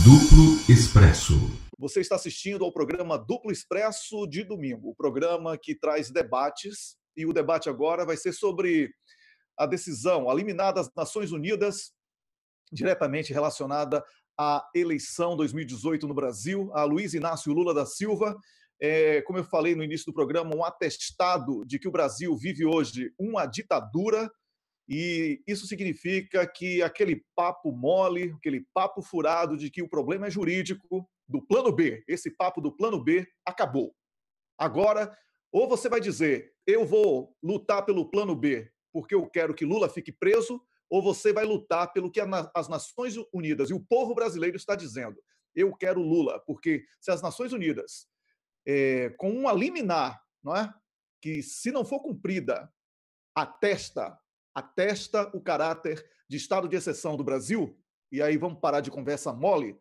Duplo Expresso. Você está assistindo ao programa Duplo Expresso de domingo, o programa que traz debates, e o debate agora vai ser sobre a decisão, a liminar das Nações Unidas, diretamente relacionada à eleição 2018 no Brasil, a Luiz Inácio Lula da Silva. Como eu falei no início do programa, um atestado de que o Brasil vive hoje uma ditadura, e isso significa que aquele papo mole, aquele papo furado de que o problema é jurídico, do plano B, esse papo do plano B acabou. Agora, ou você vai dizer, eu vou lutar pelo plano B porque eu quero que Lula fique preso, ou você vai lutar pelo que as Nações Unidas e o povo brasileiro está dizendo. Eu quero Lula, porque se as Nações Unidas, com uma liminar, não é? Que se não for cumprida, atesta o caráter de estado de exceção do Brasil, e aí vamos parar de conversa mole,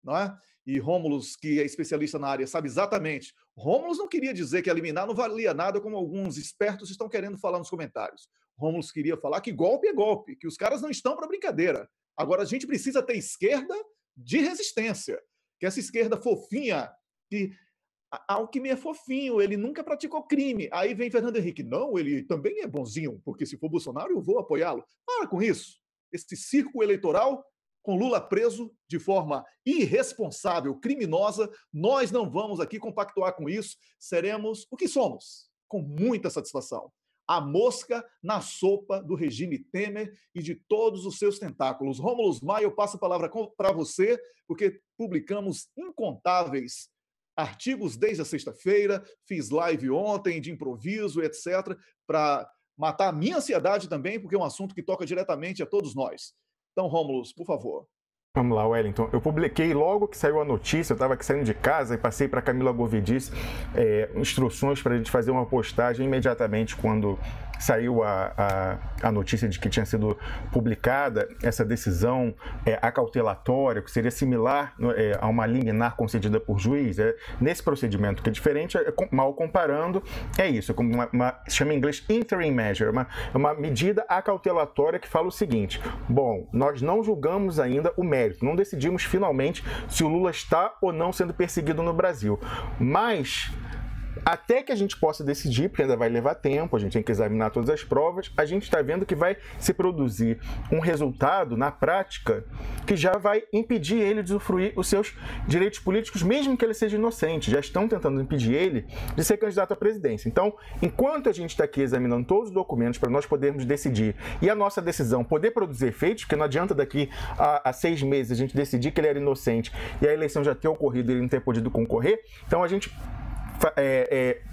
não é? E Rômulus, que é especialista na área, sabe exatamente. Rômulus não queria dizer que a liminar não valia nada, como alguns espertos estão querendo falar nos comentários. Rômulus queria falar que golpe é golpe, que os caras não estão para brincadeira. Agora, a gente precisa ter esquerda de resistência, que essa esquerda fofinha, que Alckmin é fofinho, ele nunca praticou crime. Aí vem Fernando Henrique, não, ele também é bonzinho, porque se for Bolsonaro eu vou apoiá-lo. Para com isso. Esse circo eleitoral com Lula preso de forma irresponsável, criminosa, nós não vamos aqui compactuar com isso, seremos o que somos, com muita satisfação. A mosca na sopa do regime Temer e de todos os seus tentáculos. Rômulus Maia, eu passo a palavra para você, porque publicamos incontáveis artigos desde a sexta-feira, fiz live ontem de improviso, etc., para matar a minha ansiedade também, porque é um assunto que toca diretamente a todos nós. Então, Rômulus, por favor. Vamos lá, Wellington. Eu publiquei logo que saiu a notícia, eu estava aqui saindo de casa e passei para Camila Govidice instruções para a gente fazer uma postagem imediatamente quando saiu a notícia de que tinha sido publicada essa decisão acautelatória, que seria similar a uma liminar concedida por juiz. Nesse procedimento que é diferente, mal comparando, é isso, como se chama em inglês interim measure, uma medida acautelatória que fala o seguinte: bom, nós não julgamos ainda o mérito, não decidimos finalmente se o Lula está ou não sendo perseguido no Brasil, mas até que a gente possa decidir, porque ainda vai levar tempo, a gente tem que examinar todas as provas, a gente está vendo que vai se produzir um resultado, na prática, que já vai impedir ele de usufruir os seus direitos políticos, mesmo que ele seja inocente. Já estão tentando impedir ele de ser candidato à presidência. Então, enquanto a gente está aqui examinando todos os documentos para nós podermos decidir e a nossa decisão poder produzir efeitos, porque não adianta daqui a 6 meses a gente decidir que ele era inocente e a eleição já ter ocorrido e ele não ter podido concorrer, então a gente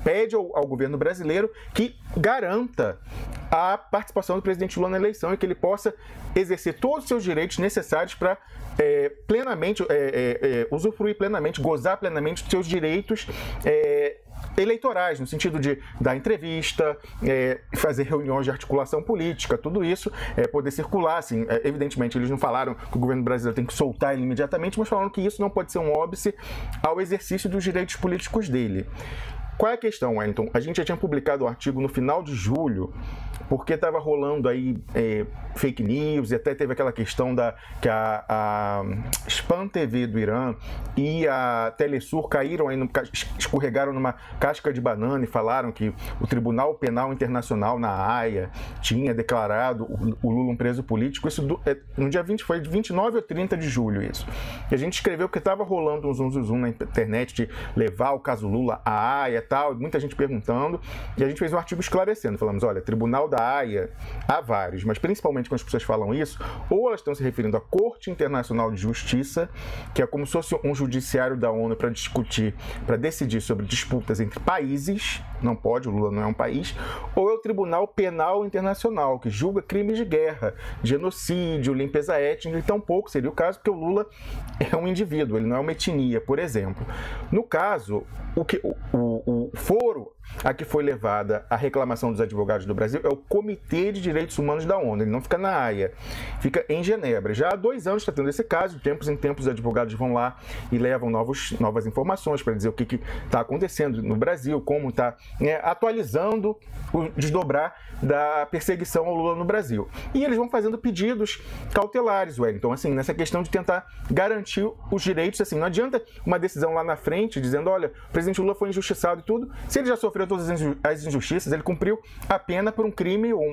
pede ao governo brasileiro que garanta a participação do presidente Lula na eleição e que ele possa exercer todos os seus direitos necessários para plenamente usufruir plenamente, gozar plenamente dos seus direitos eleitorais, no sentido de dar entrevista, fazer reuniões de articulação política, tudo isso, poder circular, assim, evidentemente eles não falaram que o governo brasileiro tem que soltar ele imediatamente, mas falaram que isso não pode ser um óbice ao exercício dos direitos políticos dele. Qual é a questão, Wellington? A gente já tinha publicado um artigo no final de julho, porque estava rolando aí fake news, e até teve aquela questão que a Spam TV do Irã e a Telesur caíram aí, escorregaram numa casca de banana e falaram que o Tribunal Penal Internacional na Haia tinha declarado o Lula um preso político. Isso no dia 20, foi de 29 ou 30 de julho isso. E a gente escreveu porque estava rolando um zum na internet de levar o caso Lula à Haia, tal, muita gente perguntando, e a gente fez um artigo esclarecendo, falamos, olha, Tribunal da Haia, há vários, mas principalmente quando as pessoas falam isso, ou elas estão se referindo à Corte Internacional de Justiça, que é como se fosse um judiciário da ONU para discutir, para decidir sobre disputas entre países, não pode, o Lula não é um país, ou é o Tribunal Penal Internacional, que julga crimes de guerra, genocídio, limpeza étnica, e tampouco seria o caso, porque o Lula é um indivíduo, ele não é uma etnia, por exemplo. No caso, o foro a que foi levada a reclamação dos advogados do Brasil é o Comitê de Direitos Humanos da ONU. Ele não fica na Haia, fica em Genebra. Já há 2 anos está tendo esse caso, de tempos em tempos os advogados vão lá e levam novas informações para dizer o que está acontecendo no Brasil, como está atualizando o desdobrar da perseguição ao Lula no Brasil. E eles vão fazendo pedidos cautelares, Wellington, assim, nessa questão de tentar garantir os direitos, assim, não adianta uma decisão lá na frente dizendo, olha, o presidente Lula foi injustiçado e tudo, se ele já sofreu todas as injustiças, ele cumpriu a pena por um crime ou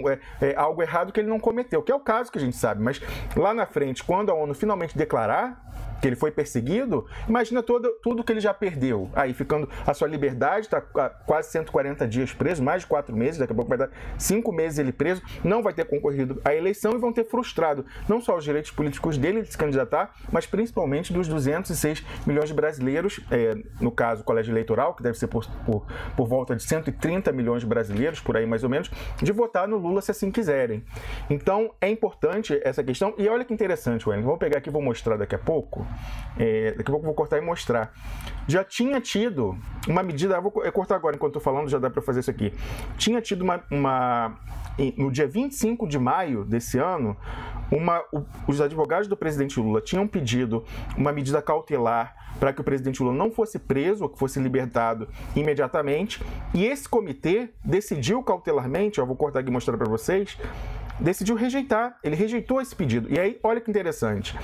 algo errado que ele não cometeu, que é o caso que a gente sabe, mas lá na frente, quando a ONU finalmente declarar que ele foi perseguido, imagina tudo que ele já perdeu. Aí, ficando a sua liberdade, está quase 140 dias preso, mais de 4 meses, daqui a pouco vai dar 5 meses ele preso, não vai ter concorrido à eleição e vão ter frustrado não só os direitos políticos dele de se candidatar, mas principalmente dos 206 milhões de brasileiros, no caso, o colégio eleitoral, que deve ser por volta de 130 milhões de brasileiros, por aí mais ou menos, de votar no Lula se assim quiserem. Então, é importante essa questão, e olha que interessante, Wellington, vou pegar aqui e vou mostrar daqui a pouco. Daqui a pouco eu vou cortar e mostrar. Já tinha tido uma medida, vou cortar agora enquanto estou falando, já dá para fazer isso aqui. Tinha tido no dia 25 de maio desse ano, os advogados do presidente Lula tinham pedido uma medida cautelar para que o presidente Lula não fosse preso ou que fosse libertado imediatamente. E esse comitê decidiu cautelarmente, eu vou cortar aqui e mostrar para vocês, decidiu rejeitar. Ele rejeitou esse pedido. E aí, olha que interessante.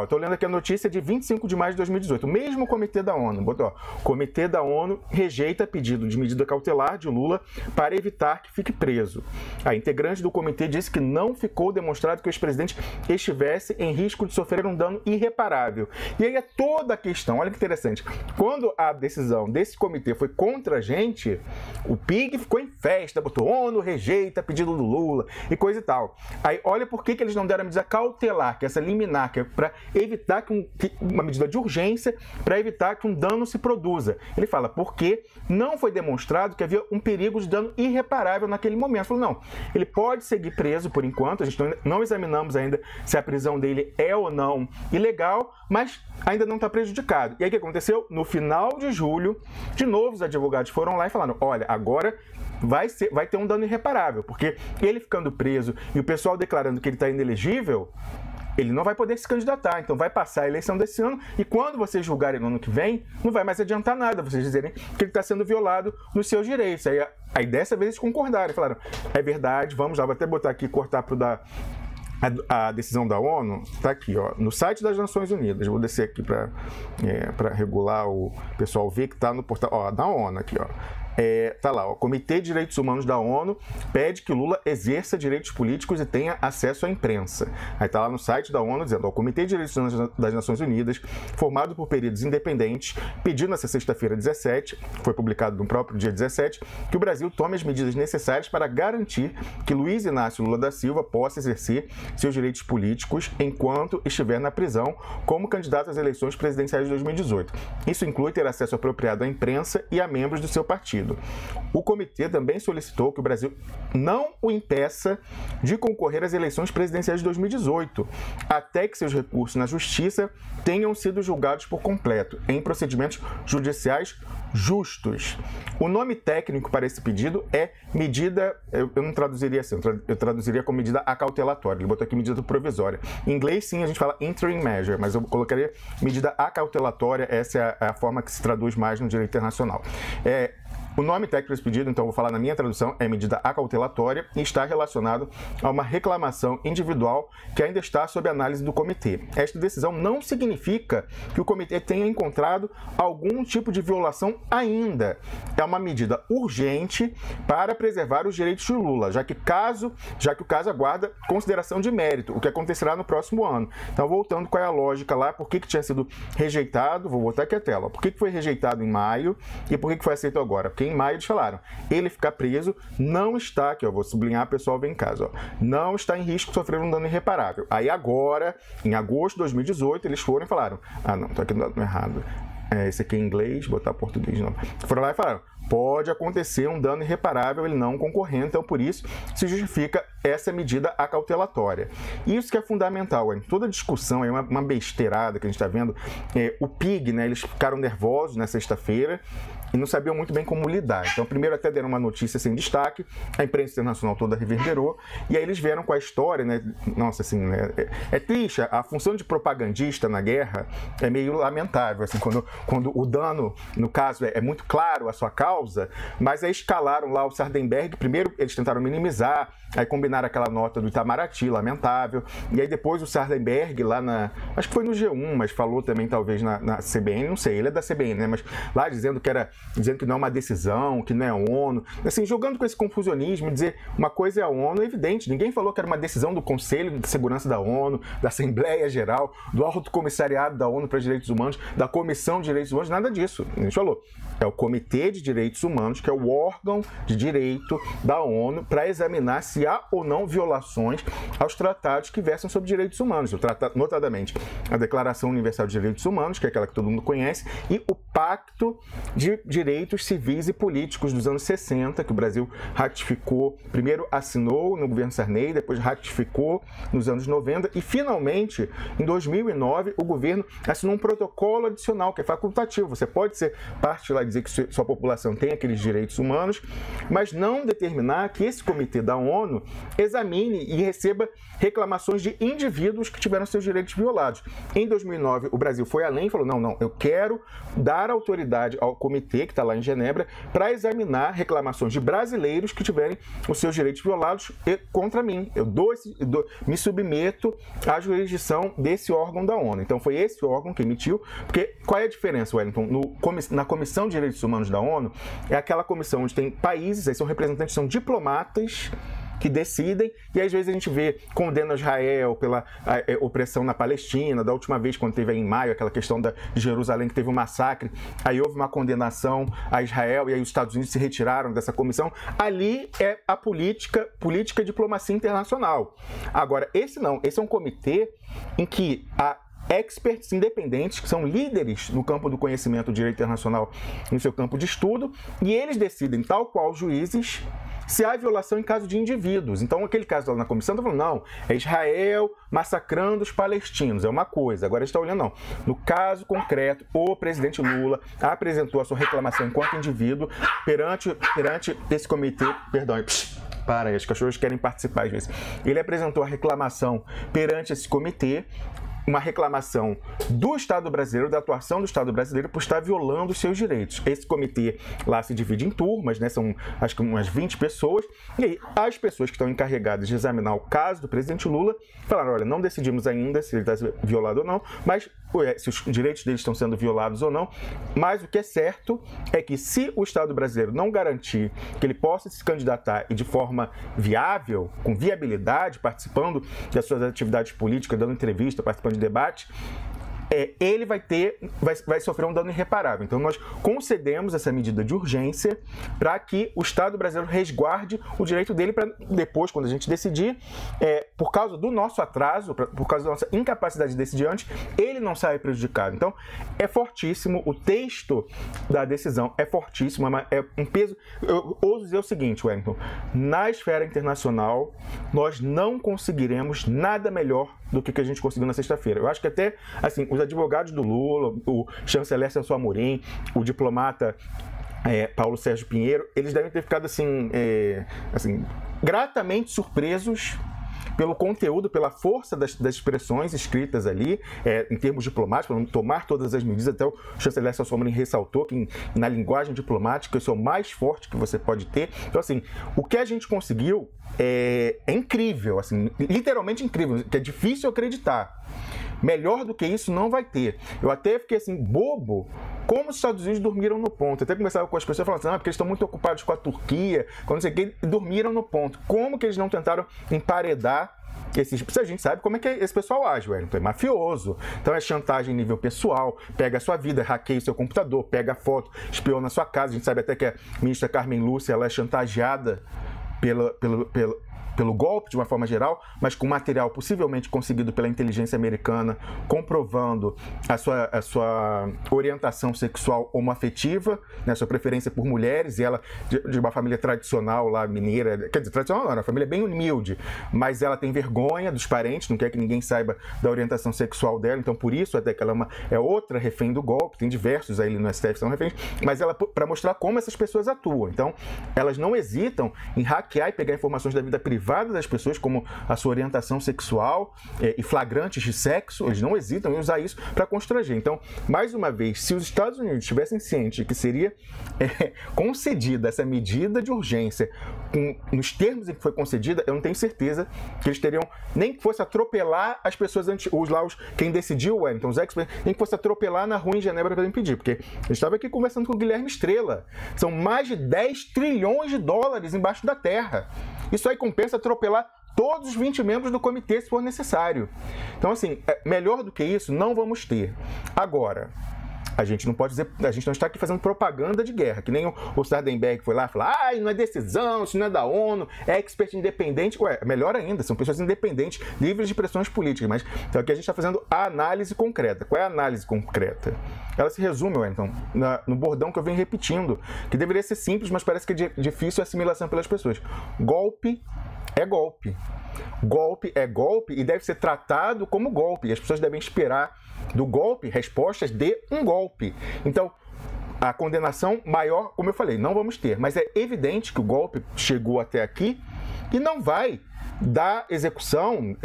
Estou lendo aqui a notícia de 25 de maio de 2018. O mesmo comitê da ONU, botou, Comitê da ONU rejeita pedido de medida cautelar de Lula para evitar que fique preso. A integrante do comitê disse que não ficou demonstrado que o ex-presidente estivesse em risco de sofrer um dano irreparável. E aí é toda a questão, olha que interessante. Quando a decisão desse comitê foi contra a gente, o PIG ficou em festa, botou ONU rejeita pedido do Lula e coisa e tal. Aí olha por que eles não deram a medida cautelar, que é essa liminar, que é para evitar uma medida de urgência para evitar que um dano se produza. Ele fala, porque não foi demonstrado que havia um perigo de dano irreparável naquele momento. Ele falou, não, ele pode seguir preso por enquanto, a gente não examinamos ainda se a prisão dele é ou não ilegal, mas ainda não está prejudicado. E aí o que aconteceu? No final de julho, de novo os advogados foram lá e falaram, olha, agora vai ter um dano irreparável, porque ele ficando preso e o pessoal declarando que ele está inelegível, ele não vai poder se candidatar, então vai passar a eleição desse ano e quando vocês julgarem no ano que vem, não vai mais adiantar nada vocês dizerem que ele está sendo violado nos seus direitos. Aí dessa vez eles concordaram, falaram, é verdade, vamos lá, vou até botar aqui, cortar para a decisão da ONU, está aqui, no site das Nações Unidas, vou descer aqui para regular o pessoal ver que está no portal, da ONU aqui, tá lá, o Comitê de Direitos Humanos da ONU pede que Lula exerça direitos políticos e tenha acesso à imprensa. Aí tá lá no site da ONU dizendo, o Comitê de Direitos Humanos das Nações Unidas, formado por peritos independentes, pediu nessa sexta-feira 17, foi publicado no próprio dia 17, que o Brasil tome as medidas necessárias para garantir que Luiz Inácio Lula da Silva possa exercer seus direitos políticos enquanto estiver na prisão como candidato às eleições presidenciais de 2018. Isso inclui ter acesso apropriado à imprensa e a membros do seu partido. O comitê também solicitou que o Brasil não o impeça de concorrer às eleições presidenciais de 2018, até que seus recursos na justiça tenham sido julgados por completo, em procedimentos judiciais justos. O nome técnico para esse pedido é medida, eu não traduziria assim, eu traduziria como medida acautelatória, ele botou aqui medida provisória. Em inglês, sim, a gente fala interim measure, mas eu colocaria medida acautelatória, essa é a forma que se traduz mais no direito internacional. O nome técnico desse pedido, então vou falar na minha tradução, é medida acautelatória e está relacionado a uma reclamação individual que ainda está sob análise do comitê. Esta decisão não significa que o comitê tenha encontrado algum tipo de violação ainda. É uma medida urgente para preservar os direitos de Lula, já que o caso aguarda consideração de mérito, o que acontecerá no próximo ano. Então, voltando, qual é a lógica lá, por que tinha sido rejeitado, vou botar aqui a tela, por que foi rejeitado em maio e por que foi aceito agora? Porque em maio eles falaram, ele ficar preso não está, aqui, vou sublinhar, pessoal, vem em casa, não está em risco de sofrer um dano irreparável. Aí agora, em agosto de 2018, eles foram e falaram, não, tô aqui no dado errado, esse aqui é em inglês, botar português não. Foram lá e falaram, pode acontecer um dano irreparável ele não concorrer, então por isso se justifica essa medida acautelatória. Isso que é fundamental, toda a discussão é uma besteirada que a gente está vendo. O PIG, né, eles ficaram nervosos na sexta-feira e não sabiam muito bem como lidar. Então, primeiro até deram uma notícia sem destaque, a imprensa internacional toda reverberou, e aí eles vieram com a história, né? Nossa, assim, né? É triste, a função de propagandista na guerra é meio lamentável, assim, quando o dano, no caso, é muito claro a sua causa, mas aí escalaram lá o Sardenberg, primeiro eles tentaram minimizar, aí combinaram aquela nota do Itamaraty, lamentável, e aí depois o Sardenberg lá acho que foi no G1, mas falou também talvez na CBN, não sei, ele é da CBN, né? Mas lá dizendo que não é uma decisão, que não é a ONU, assim, jogando com esse confusionismo, dizer uma coisa é a ONU, é evidente, ninguém falou que era uma decisão do Conselho de Segurança da ONU, da Assembleia Geral, do Alto Comissariado da ONU para os Direitos Humanos, da Comissão de Direitos Humanos, nada disso, a gente falou. É o Comitê de Direitos Humanos, que é o órgão de direito da ONU para examinar se há ou não violações aos tratados que versam sobre direitos humanos, notadamente a Declaração Universal de Direitos Humanos, que é aquela que todo mundo conhece, e o Pacto de Direitos Civis e Políticos dos anos 60, que o Brasil ratificou, primeiro assinou no governo Sarney, depois ratificou nos anos 90 e, finalmente, em 2009, o governo assinou um protocolo adicional, que é facultativo. Você pode ser parte lá e dizer que sua população tem aqueles direitos humanos, mas não determinar que esse comitê da ONU examine e receba reclamações de indivíduos que tiveram seus direitos violados. Em 2009, o Brasil foi além e falou, não, eu quero dar autoridade ao comitê, que está lá em Genebra, para examinar reclamações de brasileiros que tiverem os seus direitos violados contra mim. Eu me submeto à jurisdição desse órgão da ONU. Então, foi esse órgão que emitiu, porque qual é a diferença, Wellington? Na Comissão de Direitos Humanos da ONU, é aquela comissão onde tem países, aí são representantes, são diplomatas, que decidem, e às vezes a gente condena Israel pela opressão na Palestina. Da última vez, quando teve aí em maio aquela questão de Jerusalém, que teve um massacre, aí houve uma condenação a Israel, e aí os Estados Unidos se retiraram dessa comissão. Ali é a política e diplomacia internacional. Agora, esse é um comitê em que há experts independentes, que são líderes no campo do conhecimento do direito internacional no seu campo de estudo, e eles decidem, tal qual os juízes, se há violação em caso de indivíduos. Então, aquele caso lá na comissão está falando, não, é Israel massacrando os palestinos, é uma coisa. Agora a gente está olhando, não. No caso concreto, o presidente Lula apresentou a sua reclamação enquanto indivíduo perante esse comitê, perdão, para, os cachorros querem participar às vezes. Ele apresentou a reclamação perante esse comitê, uma reclamação do Estado brasileiro, da atuação do Estado brasileiro por estar violando os seus direitos. Esse comitê lá se divide em turmas, né? São acho que umas 20 pessoas, e aí as pessoas que estão encarregadas de examinar o caso do presidente Lula falaram, olha, não decidimos ainda se ele está violado ou não, mas se os direitos dele estão sendo violados ou não, mas o que é certo é que se o Estado brasileiro não garantir que ele possa se candidatar e de forma viável, com viabilidade, participando das suas atividades políticas, dando entrevista, participando de debate, ele vai sofrer um dano irreparável. Então, nós concedemos essa medida de urgência para que o Estado brasileiro resguarde o direito dele para depois, quando a gente decidir, por causa do nosso atraso, por causa da nossa incapacidade de decidir antes, ele não saia prejudicado. Então, é fortíssimo, o texto da decisão é fortíssimo, é um peso. Eu ouso dizer o seguinte, Wellington, na esfera internacional, nós não conseguiremos nada melhor do que a gente conseguiu na sexta-feira. Eu acho que até, assim, os advogados do Lula, o chanceler Celso Amorim, o diplomata Paulo Sérgio Pinheiro, eles devem ter ficado assim, gratamente surpresos pelo conteúdo, pela força das expressões escritas ali, em termos diplomáticos, para tomar todas as medidas. Até o chanceler Celso Amorim ressaltou que na linguagem diplomática isso é o mais forte que você pode ter. Então, assim, o que a gente conseguiu é incrível, assim, literalmente incrível, que é difícil acreditar. Melhor do que isso não vai ter. Eu até fiquei assim, bobo, como os Estados Unidos dormiram no ponto. Até conversava com as pessoas falando assim, porque eles estão muito ocupados com a Turquia, quando não sei o que, dormiram no ponto. Como que eles não tentaram emparedar esses... A gente sabe como é que esse pessoal age, Wellington, é mafioso. Então é chantagem em nível pessoal, pega a sua vida, hackeia o seu computador, pega a foto, espiou na sua casa. A gente sabe até que a ministra Carmen Lúcia, ela é chantageada pelo golpe, de uma forma geral, mas com material possivelmente conseguido pela inteligência americana, comprovando a sua orientação sexual homoafetiva, né, sua preferência por mulheres, e ela de uma família tradicional lá, mineira, quer dizer, tradicional não, uma família bem humilde, mas ela tem vergonha dos parentes, não quer que ninguém saiba da orientação sexual dela, então por isso até que ela é outra refém do golpe, tem diversos aí no STF que são reféns, mas ela, para mostrar como essas pessoas atuam, então elas não hesitam em hackear e pegar informações da vida privada das pessoas, como a sua orientação sexual e flagrantes de sexo, eles não hesitam em usar isso para constranger. Então, mais uma vez, se os Estados Unidos estivessem cientes de que seria concedida essa medida de urgência nos termos em que foi concedida, eu não tenho certeza que eles teriam, nem que fosse atropelar as pessoas, quem decidiu, então os experts, nem que fosse atropelar na rua em Genebra para impedir, porque eu estava aqui conversando com o Guilherme Estrela, são mais de 10 trilhões de dólares embaixo da terra. Isso aí compensa atropelar todos os 20 membros do comitê, se for necessário. Então, assim, melhor do que isso, não vamos ter. Agora, a gente não pode dizer, a gente não está aqui fazendo propaganda de guerra, que nem o Sardenberg foi lá e falou, não é decisão, isso não é da ONU, é expert independente. Ué, melhor ainda, são pessoas independentes, livres de pressões políticas, mas então aqui a gente está fazendo a análise concreta. Qual é a análise concreta? Ela se resume, Wellington, no bordão que eu venho repetindo, que deveria ser simples, mas parece que é difícil a assimilação pelas pessoas. Golpe é golpe. Golpe é golpe e deve ser tratado como golpe. E as pessoas devem esperar do golpe respostas de um golpe. Então, a condenação maior, como eu falei, não vamos ter. Mas é evidente que o golpe chegou até aqui e não vai dar execução,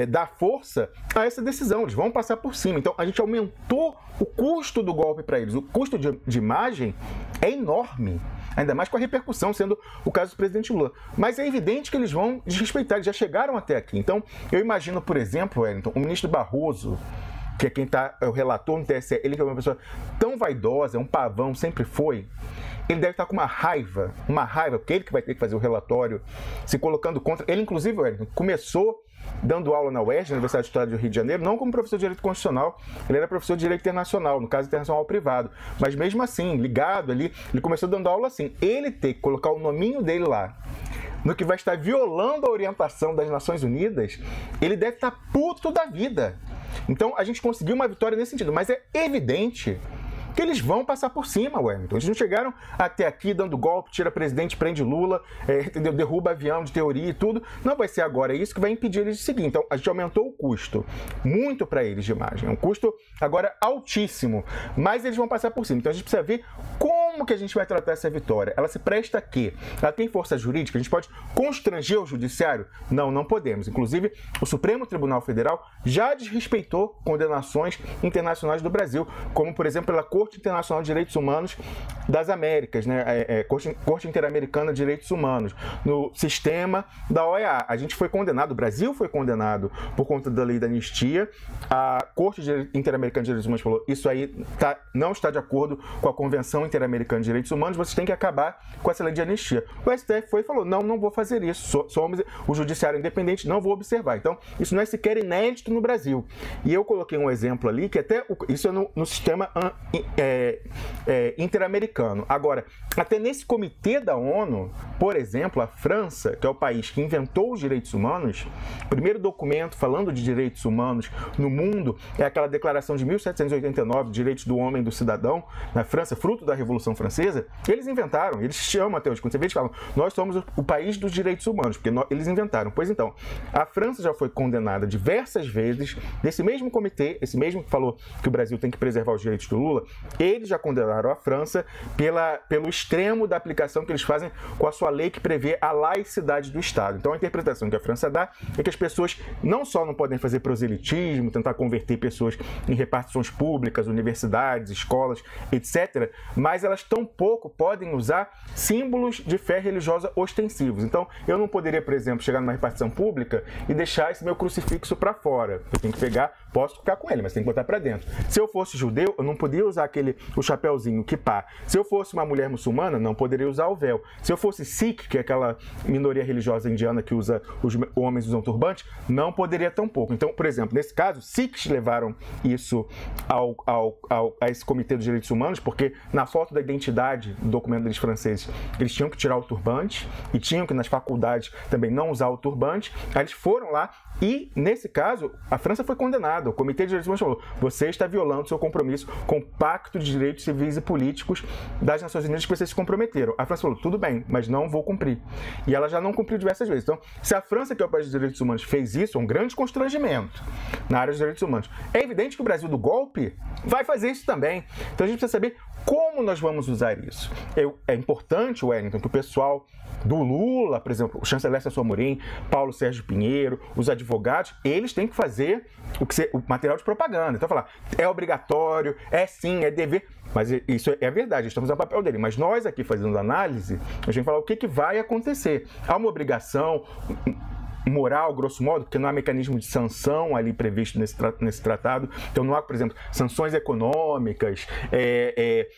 dar força a essa decisão. Eles vão passar por cima. Então, a gente aumentou o custo do golpe para eles. O custo de imagem é enorme. Ainda mais com a repercussão, sendo o caso do presidente Lula. Mas é evidente que eles vão desrespeitar, eles já chegaram até aqui. Então, eu imagino, por exemplo, Wellington, o ministro Barroso, que é quem está, o relator no TSE, ele que é uma pessoa tão vaidosa, um pavão, sempre foi, ele deve estar com uma raiva, porque ele que vai ter que fazer o relatório, se colocando contra. Ele, inclusive, Wellington, começou dando aula na UERJ, na Universidade Estadual do Rio de Janeiro, não como professor de Direito Constitucional, ele era professor de Direito Internacional, no caso internacional privado, mas mesmo assim, ligado ali, ele começou dando aula assim, ele tem que colocar o nominho dele lá, no que vai estar violando a orientação das Nações Unidas, ele deve estar puto da vida. Então, a gente conseguiu uma vitória nesse sentido, mas é evidente que eles vão passar por cima, Wellington. Eles não chegaram até aqui dando golpe, tira presidente, prende Lula, entendeu? Derruba avião de teoria e tudo. Não vai ser agora isso que vai impedir eles de seguir. Então, a gente aumentou o custo muito para eles de imagem. É um custo agora altíssimo, mas eles vão passar por cima. Então, a gente precisa ver como que a gente vai tratar essa vitória. Ela se presta a quê? Ela tem força jurídica? A gente pode constranger o judiciário? Não, não podemos. Inclusive, o Supremo Tribunal Federal já desrespeitou condenações internacionais do Brasil, como, por exemplo, pela Corte Internacional de Direitos Humanos das Américas, né? Corte Interamericana de Direitos Humanos, no sistema da OEA. A gente foi condenado, o Brasil foi condenado por conta da lei da anistia. A Corte Interamericana de Direitos Humanos falou, isso aí não está de acordo com a Convenção Interamericana de Direitos Humanos, vocês têm que acabar com essa lei de anistia. O STF foi e falou, não vou fazer isso, somos o judiciário independente, não vou observar. Então, isso não é sequer inédito no Brasil. E eu coloquei um exemplo ali, que até isso é no sistema interamericano. Agora, até nesse comitê da ONU, por exemplo, a França, que é o país que inventou os direitos humanos, o primeiro documento falando de direitos humanos no mundo é aquela declaração de 1789, Direitos do Homem e do Cidadão, na França, fruto da Revolução Francesa. Eles inventaram, eles chamam até hoje, quando você vê, eles falam, nós somos o país dos direitos humanos, porque eles inventaram. Pois então, a França já foi condenada diversas vezes, desse mesmo comitê, esse mesmo que falou que o Brasil tem que preservar os direitos do Lula, eles já condenaram a França pelo extremo da aplicação que eles fazem com a sua lei que prevê a laicidade do Estado. Então, a interpretação que a França dá é que as pessoas não só não podem fazer proselitismo, tentar converter pessoas em repartições públicas, universidades, escolas, etc., mas elas tampouco podem usar símbolos de fé religiosa ostensivos. Então, eu não poderia, por exemplo, chegar numa repartição pública e deixar esse meu crucifixo para fora. Eu tenho que pegar, posso ficar com ele, mas tem que botar para dentro. Se eu fosse judeu, eu não podia usar o chapéuzinho, kippah. Se eu fosse uma mulher muçulmana, não poderia usar o véu. Se eu fosse Sikh, que é aquela minoria religiosa indiana que os homens usam turbante, não poderia tampouco. Então, por exemplo, nesse caso, Sikhs levaram isso a esse Comitê dos Direitos Humanos, porque na foto da identidade do documento deles franceses, eles tinham que tirar o turbante e tinham que nas faculdades também não usar o turbante. Aí eles foram lá e, nesse caso, a França foi condenada. O Comitê de Direitos Humanos falou: você está violando seu compromisso com o Pacto de Direitos Civis e Políticos das Nações Unidas que vocês se comprometeram. A França falou: tudo bem, mas não vou cumprir. E ela já não cumpriu diversas vezes. Então, se a França, que é o país dos direitos humanos, fez isso, é um grande constrangimento na área dos direitos humanos. É evidente que o Brasil do golpe vai fazer isso também. Então, a gente precisa saber como nós vamos usar isso. É importante, Wellington, que o pessoal do Lula, por exemplo, o chanceler Celso Amorim, Paulo Sérgio Pinheiro, os advogados, eles têm que fazer o material de propaganda. Então, falar, é obrigatório, é sim, é dever, mas isso é verdade, estamos no papel dele. Mas nós aqui fazendo análise, a gente fala o que vai acontecer. Há uma obrigação moral, grosso modo, porque não há mecanismo de sanção ali previsto nesse tratado. Então não há, por exemplo, sanções econômicas,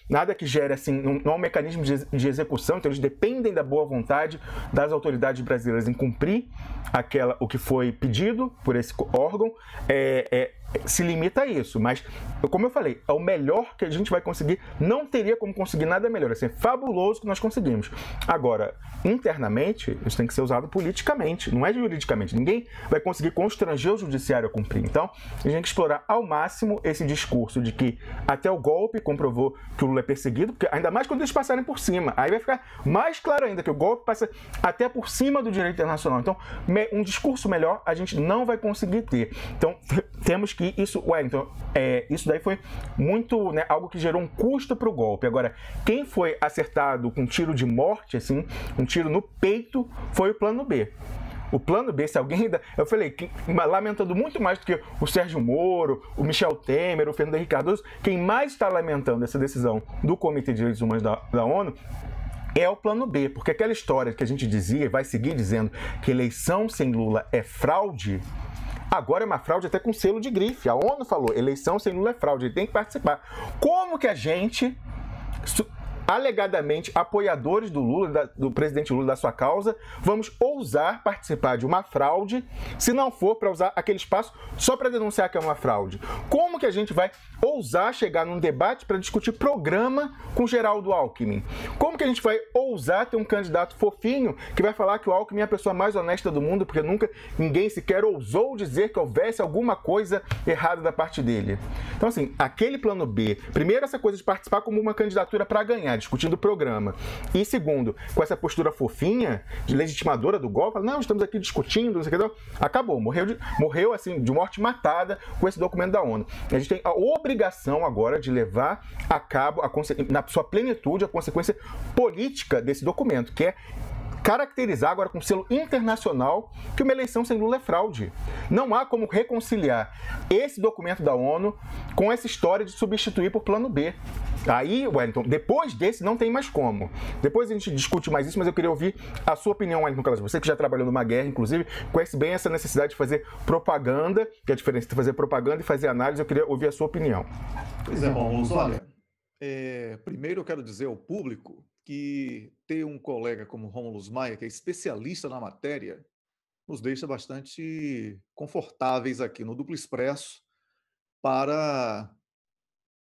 nada que gere assim, não há um mecanismo de execução. Então eles dependem da boa vontade das autoridades brasileiras em cumprir o que foi pedido por esse órgão. Se limita a isso, mas, como eu falei, é o melhor que a gente vai conseguir. Não teria como conseguir nada melhor. Assim, é fabuloso que nós conseguimos. Agora, internamente, isso tem que ser usado politicamente, não é juridicamente. Ninguém vai conseguir constranger o judiciário a cumprir. Então, a gente tem que explorar ao máximo esse discurso de que até o golpe comprovou que o Lula é perseguido, porque ainda mais quando eles passarem por cima. Aí vai ficar mais claro ainda que o golpe passa até por cima do direito internacional. Então, um discurso melhor a gente não vai conseguir ter. Então, temos que isso daí foi muito, né, algo que gerou um custo para o golpe. Agora, quem foi acertado com um tiro de morte, assim, um tiro no peito, foi o plano B. O plano B, se alguém ainda... Eu falei, lamentando muito mais do que o Sérgio Moro, o Michel Temer, o Fernando Henrique Cardoso, quem mais está lamentando essa decisão do Comitê de Direitos Humanos da ONU é o plano B, porque aquela história que a gente dizia, vai seguir dizendo que eleição sem Lula é fraude. Agora é uma fraude até com selo de grife. A ONU falou, eleição sem Lula é fraude, ele tem que participar. Como que a gente, alegadamente apoiadores do Lula, do presidente Lula, da sua causa, vamos ousar participar de uma fraude, se não for para usar aquele espaço só para denunciar que é uma fraude? Como que a gente vai ousar chegar num debate para discutir programa com Geraldo Alckmin? Como que a gente vai ousar ter um candidato fofinho que vai falar que o Alckmin é a pessoa mais honesta do mundo, porque nunca ninguém sequer ousou dizer que houvesse alguma coisa errada da parte dele? Então, assim, aquele plano B, primeiro essa coisa de participar como uma candidatura para ganhar, discutindo o programa. E segundo, com essa postura fofinha, de legitimadora do golpe, não, estamos aqui discutindo, não sei o que, não. Acabou, morreu assim, de morte matada com esse documento da ONU. A gente tem a obrigação agora de levar a cabo, na sua plenitude, a consequência política desse documento, que é caracterizar agora com selo internacional que uma eleição sem Lula é fraude. Não há como reconciliar esse documento da ONU com essa história de substituir por plano B. Aí, Wellington, depois desse não tem mais como. Depois a gente discute mais isso, mas eu queria ouvir a sua opinião, Wellington Calazans. Você que já trabalhou numa guerra, inclusive, conhece bem essa necessidade de fazer propaganda, que é a diferença entre fazer propaganda e fazer análise. Eu queria ouvir a sua opinião. Pois é, Romulo, olha, primeiro eu quero dizer ao público que ter um colega como Rômulo Maia, que é especialista na matéria, nos deixa bastante confortáveis aqui no Duplo Expresso para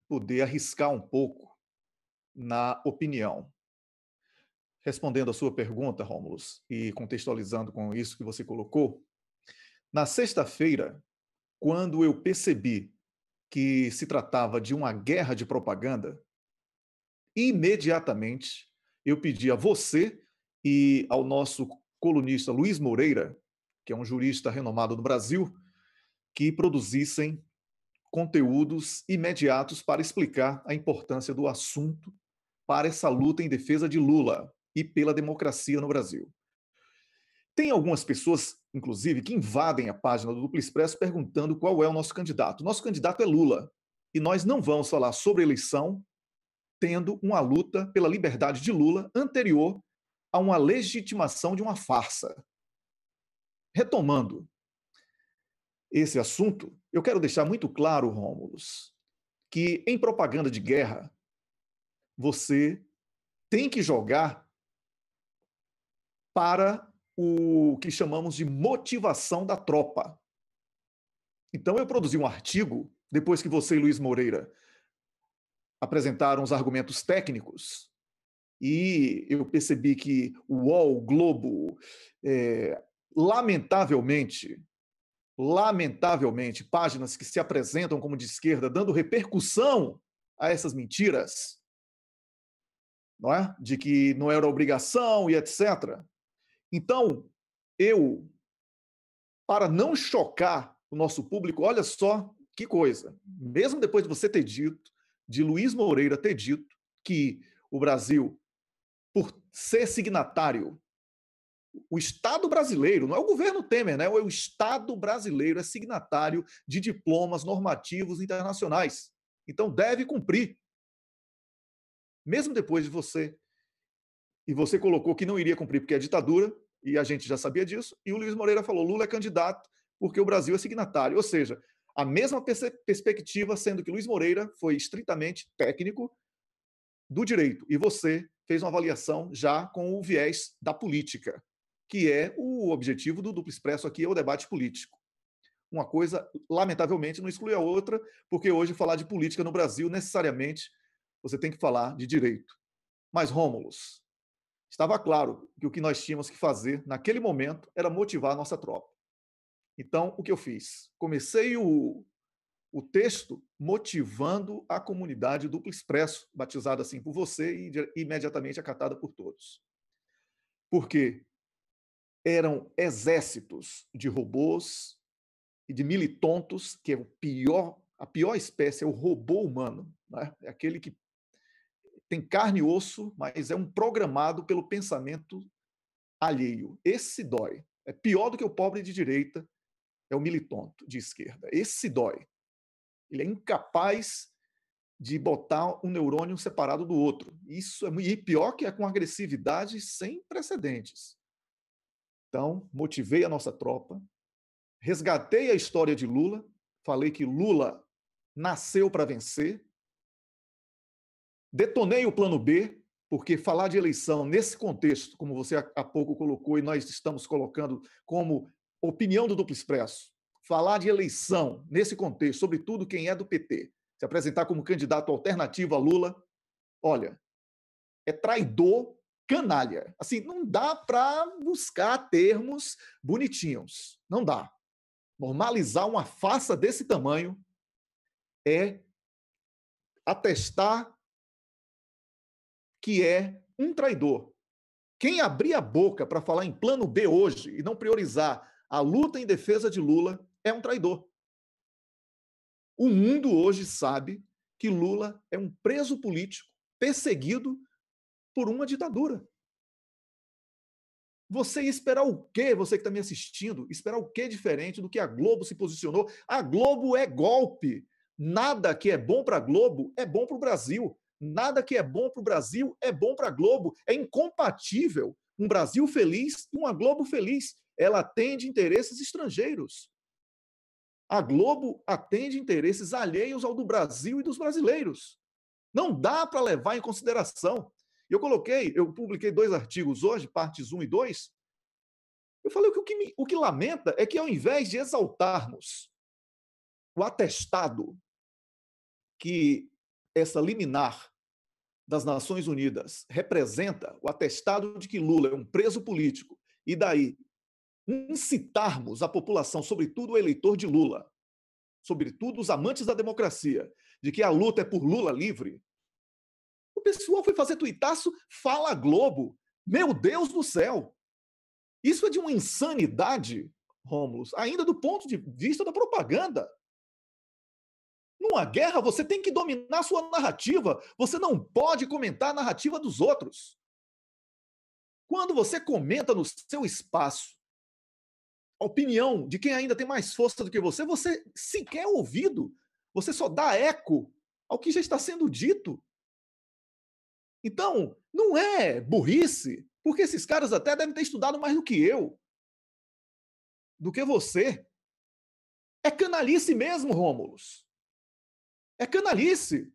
poder arriscar um pouco na opinião. Respondendo a sua pergunta, Rômulo, e contextualizando com isso que você colocou, na sexta-feira, quando eu percebi que se tratava de uma guerra de propaganda, imediatamente eu pedi a você e ao nosso colunista Luiz Moreira, que é um jurista renomado no Brasil, que produzissem conteúdos imediatos para explicar a importância do assunto para essa luta em defesa de Lula e pela democracia no Brasil. Tem algumas pessoas, inclusive, que invadem a página do Duplo Expresso perguntando qual é o nosso candidato. Nosso candidato é Lula. E nós não vamos falar sobre eleição tendo uma luta pela liberdade de Lula anterior a uma legitimação de uma farsa. Retomando esse assunto, eu quero deixar muito claro, Rômulo, que em propaganda de guerra você tem que jogar para o que chamamos de motivação da tropa. Então eu produzi um artigo, depois que você e Luiz Moreira apresentaram os argumentos técnicos, e eu percebi que o UOL, o Globo, lamentavelmente, páginas que se apresentam como de esquerda, dando repercussão a essas mentiras, não é? De que não era obrigação e etc. Então, eu, para não chocar o nosso público, olha só que coisa, mesmo depois de você ter dito, de Luiz Moreira ter dito que o Brasil, por ser signatário, o Estado brasileiro, não é o governo Temer, né? É o Estado brasileiro é signatário de diplomas normativos internacionais. Então deve cumprir. Mesmo depois de você. E você colocou que não iria cumprir porque é ditadura, e a gente já sabia disso, e o Luiz Moreira falou, Lula é candidato porque o Brasil é signatário. Ou seja, a mesma perspectiva, sendo que Luiz Moreira foi estritamente técnico do direito, e você fez uma avaliação já com o viés da política, que é o objetivo do Duplo Expresso aqui, é o debate político. Uma coisa, lamentavelmente, não exclui a outra, porque hoje falar de política no Brasil, necessariamente, você tem que falar de direito. Mas, Rômulus, estava claro que o que nós tínhamos que fazer naquele momento era motivar a nossa tropa. Então, o que eu fiz? Comecei o texto motivando a comunidade Duplo Expresso, batizada assim por você e imediatamente acatada por todos. Porque eram exércitos de robôs e de militontos, que é a pior espécie é o robô humano, né? É aquele que tem carne e osso, mas é um programado pelo pensamento alheio. Esse dói. É pior do que o pobre de direita, é o militonto de esquerda. Esse dói. Ele é incapaz de botar um neurônio separado do outro. Isso é e pior que é com agressividade sem precedentes. Então, motivei a nossa tropa, resgatei a história de Lula, falei que Lula nasceu para vencer, detonei o plano B, porque falar de eleição nesse contexto, como você há pouco colocou e nós estamos colocando como opinião do Duplo Expresso, falar de eleição nesse contexto, sobretudo quem é do PT, se apresentar como candidato alternativo a Lula, olha, é traidor, canalha. Assim, não dá para buscar termos bonitinhos. Não dá. Normalizar uma farsa desse tamanho é atestar que é um traidor. Quem abrir a boca para falar em plano B hoje e não priorizar a luta em defesa de Lula é um traidor. O mundo hoje sabe que Lula é um preso político perseguido por uma ditadura. Você ia esperar o quê, você que está me assistindo? Esperar o quê diferente do que a Globo se posicionou? A Globo é golpe. Nada que é bom para a Globo é bom para o Brasil. Nada que é bom para o Brasil é bom para a Globo. É incompatível um Brasil feliz e uma Globo feliz. Ela atende interesses estrangeiros. A Globo atende interesses alheios ao do Brasil e dos brasileiros. Não dá para levar em consideração. Eu publiquei 2 artigos hoje, partes 1 e 2. Eu falei que o que lamenta é que, ao invés de exaltarmos o atestado que essa liminar das Nações Unidas representa, o atestado de que Lula é um preso político, e daí incitarmos a população, sobretudo o eleitor de Lula, sobretudo os amantes da democracia, de que a luta é por Lula livre, o pessoal foi fazer tuitaço, fala Globo. Meu Deus do céu! Isso é de uma insanidade, Rômulus, ainda do ponto de vista da propaganda. Numa guerra, você tem que dominar a sua narrativa. Você não pode comentar a narrativa dos outros. Quando você comenta no seu espaço a opinião de quem ainda tem mais força do que você sequer é ouvido. Você só dá eco ao que já está sendo dito. Então, não é burrice, porque esses caras até devem ter estudado mais do que eu, do que você. É canalice mesmo, Rômulus. É canalice.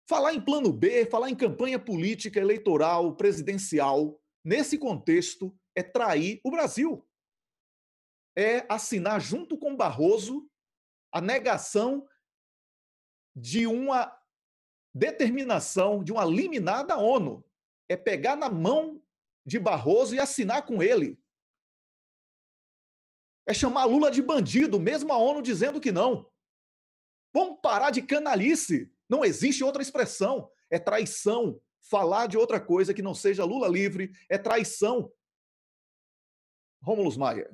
Falar em plano B, falar em campanha política, eleitoral, presidencial, nesse contexto, é trair o Brasil. É assinar junto com Barroso a negação de uma determinação, de uma liminar da ONU. É pegar na mão de Barroso e assinar com ele. É chamar Lula de bandido, mesmo a ONU dizendo que não. Vamos parar de canalice. Não existe outra expressão. É traição. Falar de outra coisa que não seja Lula livre é traição. Rômulo Maia.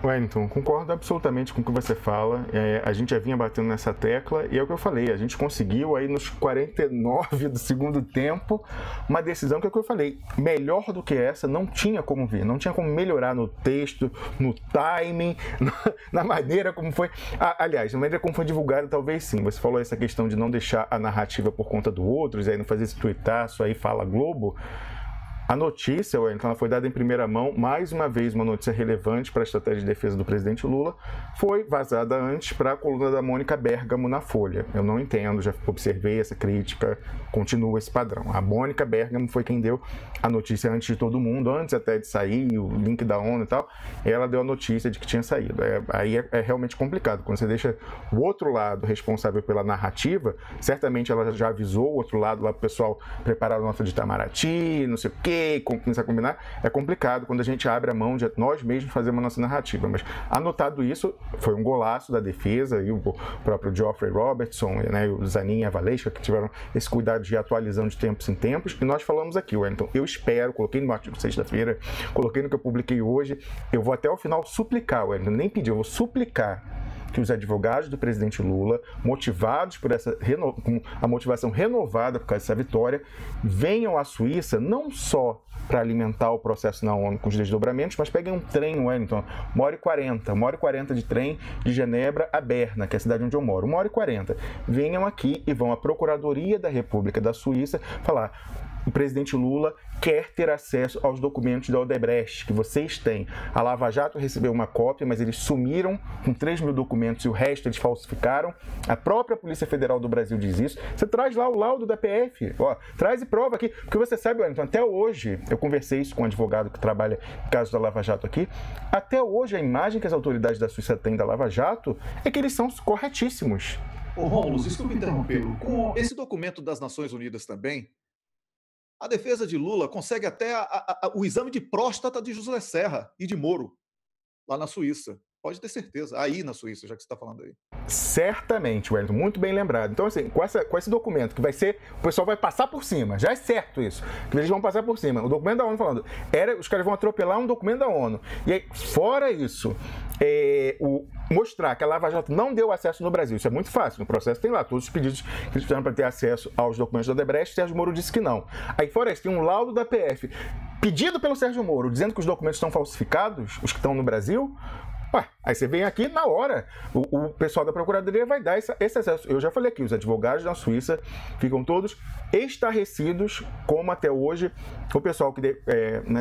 Wellington, concordo absolutamente com o que você fala. A gente já vinha batendo nessa tecla e é o que eu falei, a gente conseguiu aí nos 49 do segundo tempo uma decisão que é o que eu falei, melhor do que essa não tinha como vir, não tinha como melhorar no texto, no timing, na maneira como foi, aliás, na maneira como foi divulgado talvez sim, você falou essa questão de não deixar a narrativa por conta do outro, aí não fazer esse tuitaço aí, fala Globo. A notícia, então, ela foi dada em primeira mão, mais uma vez uma notícia relevante para a estratégia de defesa do presidente Lula, foi vazada antes para a coluna da Mônica Bergamo na Folha. Eu não entendo, já observei essa crítica, continua esse padrão. A Mônica Bergamo foi quem deu a notícia antes de todo mundo, antes até de sair, o link da ONU e tal, ela deu a notícia de que tinha saído. Aí é realmente complicado, quando você deixa o outro lado responsável pela narrativa, certamente ela já avisou o outro lado lá para o pessoal preparar a nota de Itamaraty, não sei o quê, começar a combinar, é complicado quando a gente abre a mão de nós mesmos fazermos a nossa narrativa, mas anotado isso, foi um golaço da defesa, e o próprio Geoffrey Robertson, né, o Zanin e a Valesca, que tiveram esse cuidado de ir atualizando de tempos em tempos, e nós falamos aqui, Wellington, eu espero, coloquei no artigo sexta-feira, coloquei no que eu publiquei hoje, eu vou até o final suplicar, Wellington, nem pedir, eu vou suplicar que os advogados do presidente Lula, motivados por com a motivação renovada por causa dessa vitória, venham à Suíça não só para alimentar o processo na ONU com os desdobramentos, mas peguem um trem, Wellington, 1h40 de trem de Genebra a Berna, que é a cidade onde eu moro, 1h40. Venham aqui e vão à Procuradoria da República da Suíça falar: o presidente Lula quer ter acesso aos documentos da Odebrecht, que vocês têm. A Lava Jato recebeu uma cópia, mas eles sumiram com 3.000 documentos e o resto eles falsificaram. A própria Polícia Federal do Brasil diz isso. Você traz lá o laudo da PF, traz e prova aqui. Porque você sabe, Wellington, até hoje, eu conversei isso com um advogado que trabalha no caso da Lava Jato aqui, até hoje a imagem que as autoridades da Suíça têm da Lava Jato é que eles são corretíssimos. Ô, Rômulo, desculpa interrompê-lo. Com esse documento das Nações Unidas também, a defesa de Lula consegue até o exame de próstata de José Serra e de Moro, lá na Suíça. Pode ter certeza. Aí na Suíça, já que você está falando aí. Certamente, Wellington, muito bem lembrado. Então, assim, com esse documento que vai ser, o pessoal vai passar por cima, já é certo isso, que eles vão passar por cima. O documento da ONU falando, os caras vão atropelar um documento da ONU. E aí, fora isso, mostrar que a Lava Jato não deu acesso no Brasil. Isso é muito fácil. No processo tem lá todos os pedidos que eles fizeram para ter acesso aos documentos da Odebrecht. Sérgio Moro disse que não. Aí, fora isso, tem um laudo da PF pedido pelo Sérgio Moro, dizendo que os documentos estão falsificados, os que estão no Brasil. Aí você vem aqui, na hora, o pessoal da Procuradoria vai dar esse acesso. Eu já falei aqui, os advogados da Suíça ficam todos estarrecidos, como até hoje o pessoal que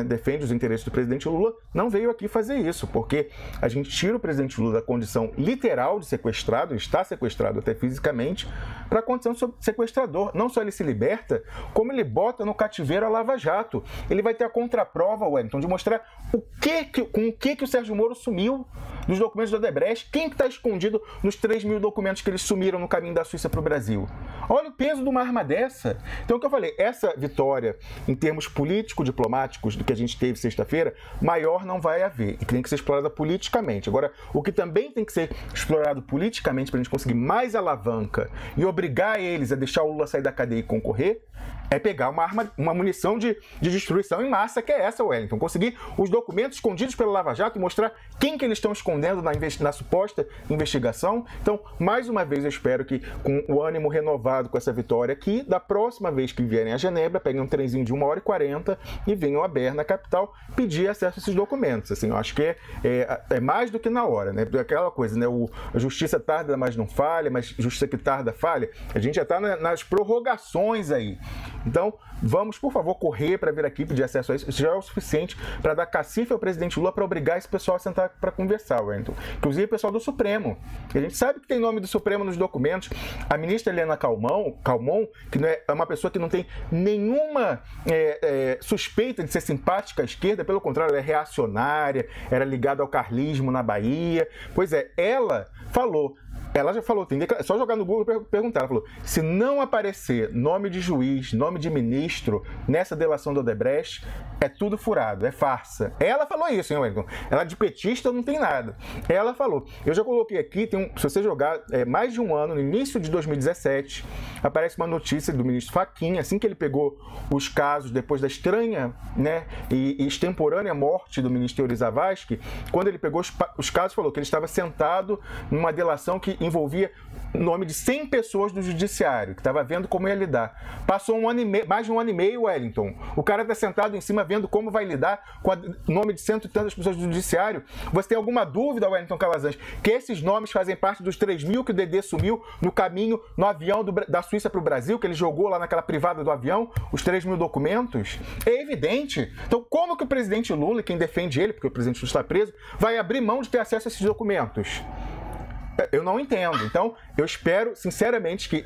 defende os interesses do presidente Lula não veio aqui fazer isso, porque a gente tira o presidente Lula da condição literal de sequestrado, ele está sequestrado até fisicamente, para a condição de sequestrador. Não só ele se liberta, como ele bota no cativeiro a Lava Jato. Ele vai ter a contraprova, Wellington, de mostrar com o que o Sérgio Moro sumiu dos documentos da Odebrecht, quem está escondido nos 3.000 documentos que eles sumiram no caminho da Suíça para o Brasil. Olha o peso de uma arma dessa. Então, o que eu falei, essa vitória, em termos político-diplomáticos, do que a gente teve sexta-feira, maior não vai haver, e tem que ser explorada politicamente. Agora, o que também tem que ser explorado politicamente para a gente conseguir mais alavanca e obrigar eles a deixar o Lula sair da cadeia e concorrer, é pegar uma munição de destruição em massa, que é essa, Wellington. Conseguir os documentos escondidos pela Lava Jato e mostrar quem que eles estão escondendo na suposta investigação. Então, mais uma vez, eu espero que, com o ânimo renovado com essa vitória aqui, da próxima vez que vierem a Genebra, peguem um trenzinho de 1h40 e venham a Berna, capital, pedir acesso a esses documentos. Assim, eu acho que é mais do que na hora, né? Aquela coisa, né? A justiça tarda, mas não falha, mas justiça que tarda, falha. A gente já está nas prorrogações aí. Então, vamos, por favor, correr para vir aqui pedir acesso a isso. Isso já é o suficiente para dar cacife ao presidente Lula para obrigar esse pessoal a sentar para conversar, Wellington. Inclusive o pessoal do Supremo. A gente sabe que tem nome do Supremo nos documentos. A ministra Helena Calmon, que não é uma pessoa que não tem nenhuma suspeita de ser simpática à esquerda, pelo contrário, ela é reacionária, era ligada ao carlismo na Bahia. Pois é, ela já falou, é só jogar no Google e perguntar. Ela falou: se não aparecer nome de juiz, nome de ministro nessa delação do Odebrecht, é tudo furado, é farsa. Ela falou isso, hein, Wellington? Ela de petista não tem nada. Ela falou. Eu já coloquei aqui, se você jogar mais de um ano, no início de 2017, aparece uma notícia do ministro Fachin, assim que ele pegou os casos depois da estranha, né, e extemporânea morte do ministro Euri Zavascki, quando ele pegou os casos, falou que ele estava sentado numa delação que envolvia o nome de 100 pessoas do judiciário, que estava vendo como ia lidar. Passou mais de um ano e meio, Wellington. O cara está sentado em cima vendo como vai lidar com o nome de cento e tantas pessoas do judiciário. Você tem alguma dúvida, Wellington Calazans, que esses nomes fazem parte dos 3.000 que o Dedê sumiu no caminho, no avião da Suíça para o Brasil, que ele jogou lá naquela privada do avião, os 3.000 documentos? É evidente. Então, como que o presidente Lula, e quem defende ele, porque o presidente Lula está preso, vai abrir mão de ter acesso a esses documentos? Eu não entendo. Então, eu espero, sinceramente, que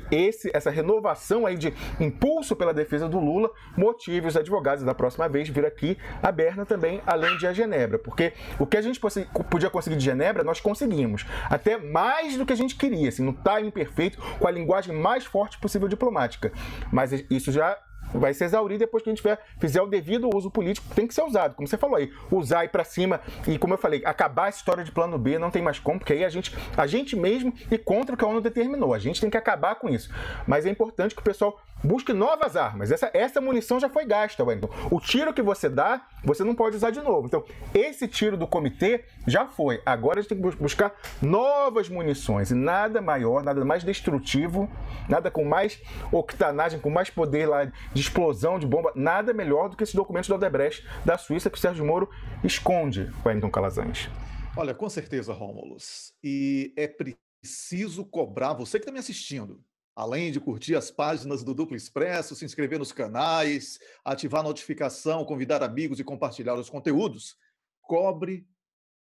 essa renovação aí de impulso pela defesa do Lula motive os advogados da próxima vez vir aqui a Berna também, além de a Genebra. Porque o que a gente podia conseguir de Genebra, nós conseguimos. Até mais do que a gente queria, assim, no timing perfeito, com a linguagem mais forte possível diplomática. Mas isso já vai se exaurir depois que a gente fizer o devido uso político. Tem que ser usado, como você falou aí, usar e para cima, e como eu falei, acabar essa história de plano B não tem mais como, porque aí a gente mesmo e contra o que a ONU determinou. A gente tem que acabar com isso. Mas é importante que o pessoal busque novas armas. Essa munição já foi gasta, Wellington. O tiro que você dá, você não pode usar de novo. Então, esse tiro do comitê já foi. Agora a gente tem que buscar novas munições. E nada maior, nada mais destrutivo, nada com mais octanagem, com mais poder lá de explosão, de bomba, nada melhor do que esses documentos do Odebrecht da Suíça que o Sérgio Moro esconde, Wellington Calazans. Olha, com certeza, Rômulus. E é preciso cobrar, você que está me assistindo, além de curtir as páginas do Duplo Expresso, se inscrever nos canais, ativar a notificação, convidar amigos e compartilhar os conteúdos, cobre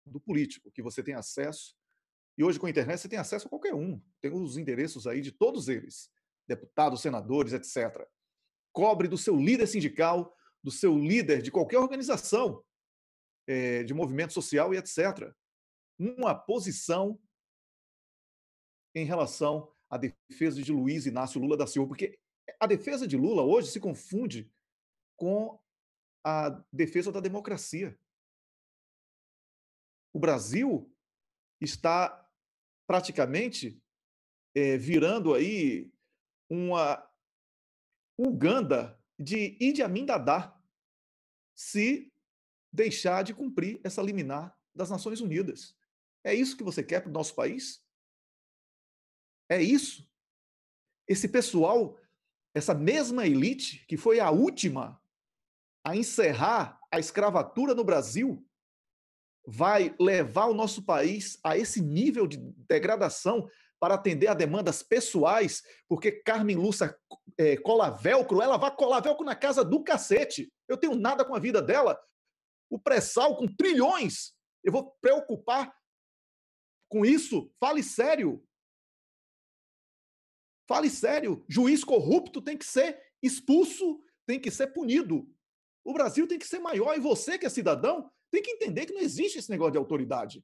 do político, que você tem acesso. E hoje, com a internet, você tem acesso a qualquer um. Tem os endereços aí de todos eles, deputados, senadores, etc. Cobre do seu líder sindical, do seu líder de qualquer organização, de movimento social e etc. Uma posição em relação à defesa de Luiz Inácio Lula da Silva, porque a defesa de Lula hoje se confunde com a defesa da democracia. O Brasil está praticamente virando aí uma Uganda de Idi Amin Dada, se deixar de cumprir essa liminar das Nações Unidas. É isso que você quer para o nosso país? É isso? Esse pessoal, essa mesma elite, que foi a última a encerrar a escravatura no Brasil, vai levar o nosso país a esse nível de degradação para atender a demandas pessoais, porque Carmen Lúcia cola velcro, ela vai colar velcro na casa do cacete. Eu tenho nada com a vida dela. O pré-sal com trilhões. Eu vou preocupar com isso? Fale sério. Fale sério. Juiz corrupto tem que ser expulso, tem que ser punido. O Brasil tem que ser maior e você, que é cidadão, tem que entender que não existe esse negócio de autoridade.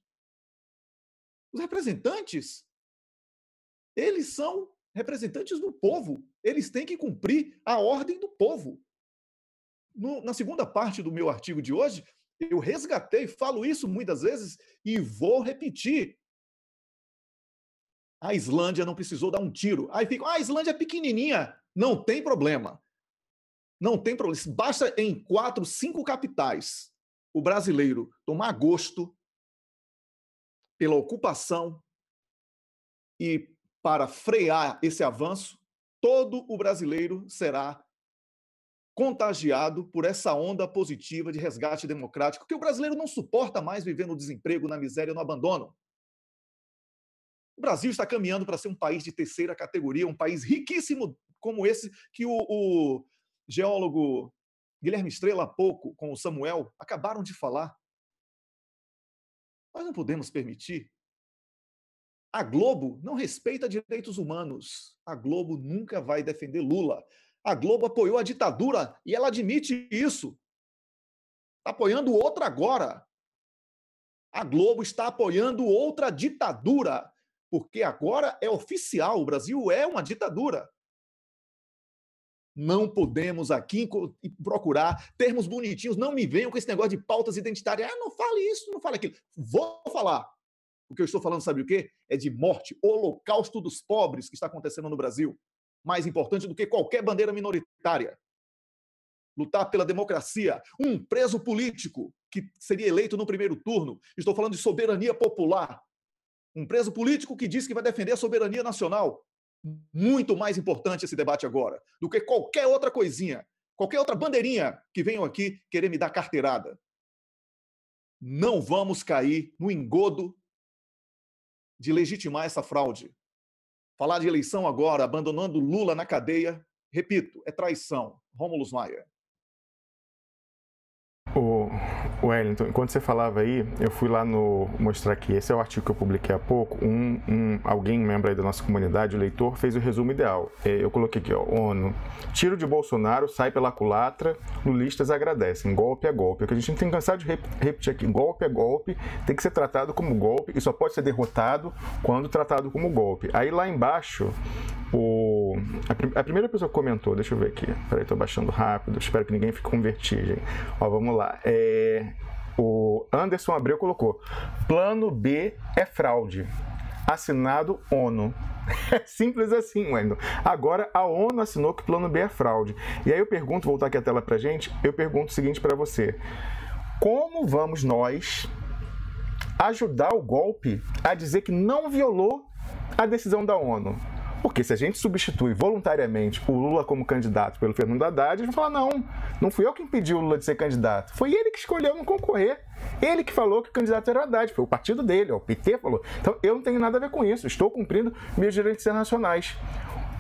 Os representantes, eles são representantes do povo. Eles têm que cumprir a ordem do povo. Na segunda parte do meu artigo de hoje, eu resgatei, falo isso muitas vezes e vou repetir. A Islândia não precisou dar um tiro. Aí fica, a Islândia é pequenininha. Não tem problema. Não tem problema. Basta em 4, 5 capitais o brasileiro tomar gosto pela ocupação e para frear esse avanço, todo o brasileiro será contagiado por essa onda positiva de resgate democrático, que o brasileiro não suporta mais viver no desemprego, na miséria, no abandono. O Brasil está caminhando para ser um país de terceira categoria, um país riquíssimo como esse que o geólogo Guilherme Estrela, há pouco, com o Samuel, acabaram de falar. Nós não podemos permitir. A Globo não respeita direitos humanos. A Globo nunca vai defender Lula. A Globo apoiou a ditadura e ela admite isso. Está apoiando outra agora. A Globo está apoiando outra ditadura, porque agora é oficial, o Brasil é uma ditadura. Não podemos aqui procurar termos bonitinhos, não me venham com esse negócio de pautas identitárias. Não fale isso, não fale aquilo. Vou falar. O que eu estou falando, sabe o quê? É de morte, holocausto dos pobres que está acontecendo no Brasil. Mais importante do que qualquer bandeira minoritária. Lutar pela democracia. Um preso político que seria eleito no primeiro turno. Estou falando de soberania popular. Um preso político que diz que vai defender a soberania nacional. Muito mais importante esse debate agora do que qualquer outra coisinha, qualquer outra bandeirinha que venham aqui querer me dar carteirada. Não vamos cair no engodo de legitimar essa fraude. Falar de eleição agora, abandonando Lula na cadeia, repito, é traição. Rômulo Maia. O Wellington, enquanto você falava aí, eu fui lá mostrar aqui, esse é o artigo que eu publiquei há pouco, alguém, membro aí da nossa comunidade, o leitor, fez o resumo ideal. Eu coloquei aqui, ó, ONU, tiro de Bolsonaro, sai pela culatra, lulistas agradecem, golpe é golpe. O que a gente tem cansado de repetir aqui, golpe é golpe, tem que ser tratado como golpe e só pode ser derrotado quando tratado como golpe. Aí lá embaixo, a primeira pessoa que comentou, deixa eu ver aqui, peraí, tô baixando rápido, espero que ninguém fique com vertigem. Ó, vamos lá. O Anderson Abreu colocou: plano B é fraude. Assinado ONU. É simples assim, Wendel. Agora a ONU assinou que plano B é fraude. E aí eu pergunto, voltar aqui a tela pra gente, eu pergunto o seguinte para você: como vamos nós ajudar o golpe a dizer que não violou a decisão da ONU? Porque se a gente substitui voluntariamente o Lula como candidato pelo Fernando Haddad, eles vão falar, não fui eu que impedi o Lula de ser candidato. Foi ele que escolheu não concorrer. Ele que falou que o candidato era o Haddad. Foi o partido dele, o PT falou. Então eu não tenho nada a ver com isso. Estou cumprindo meus direitos internacionais.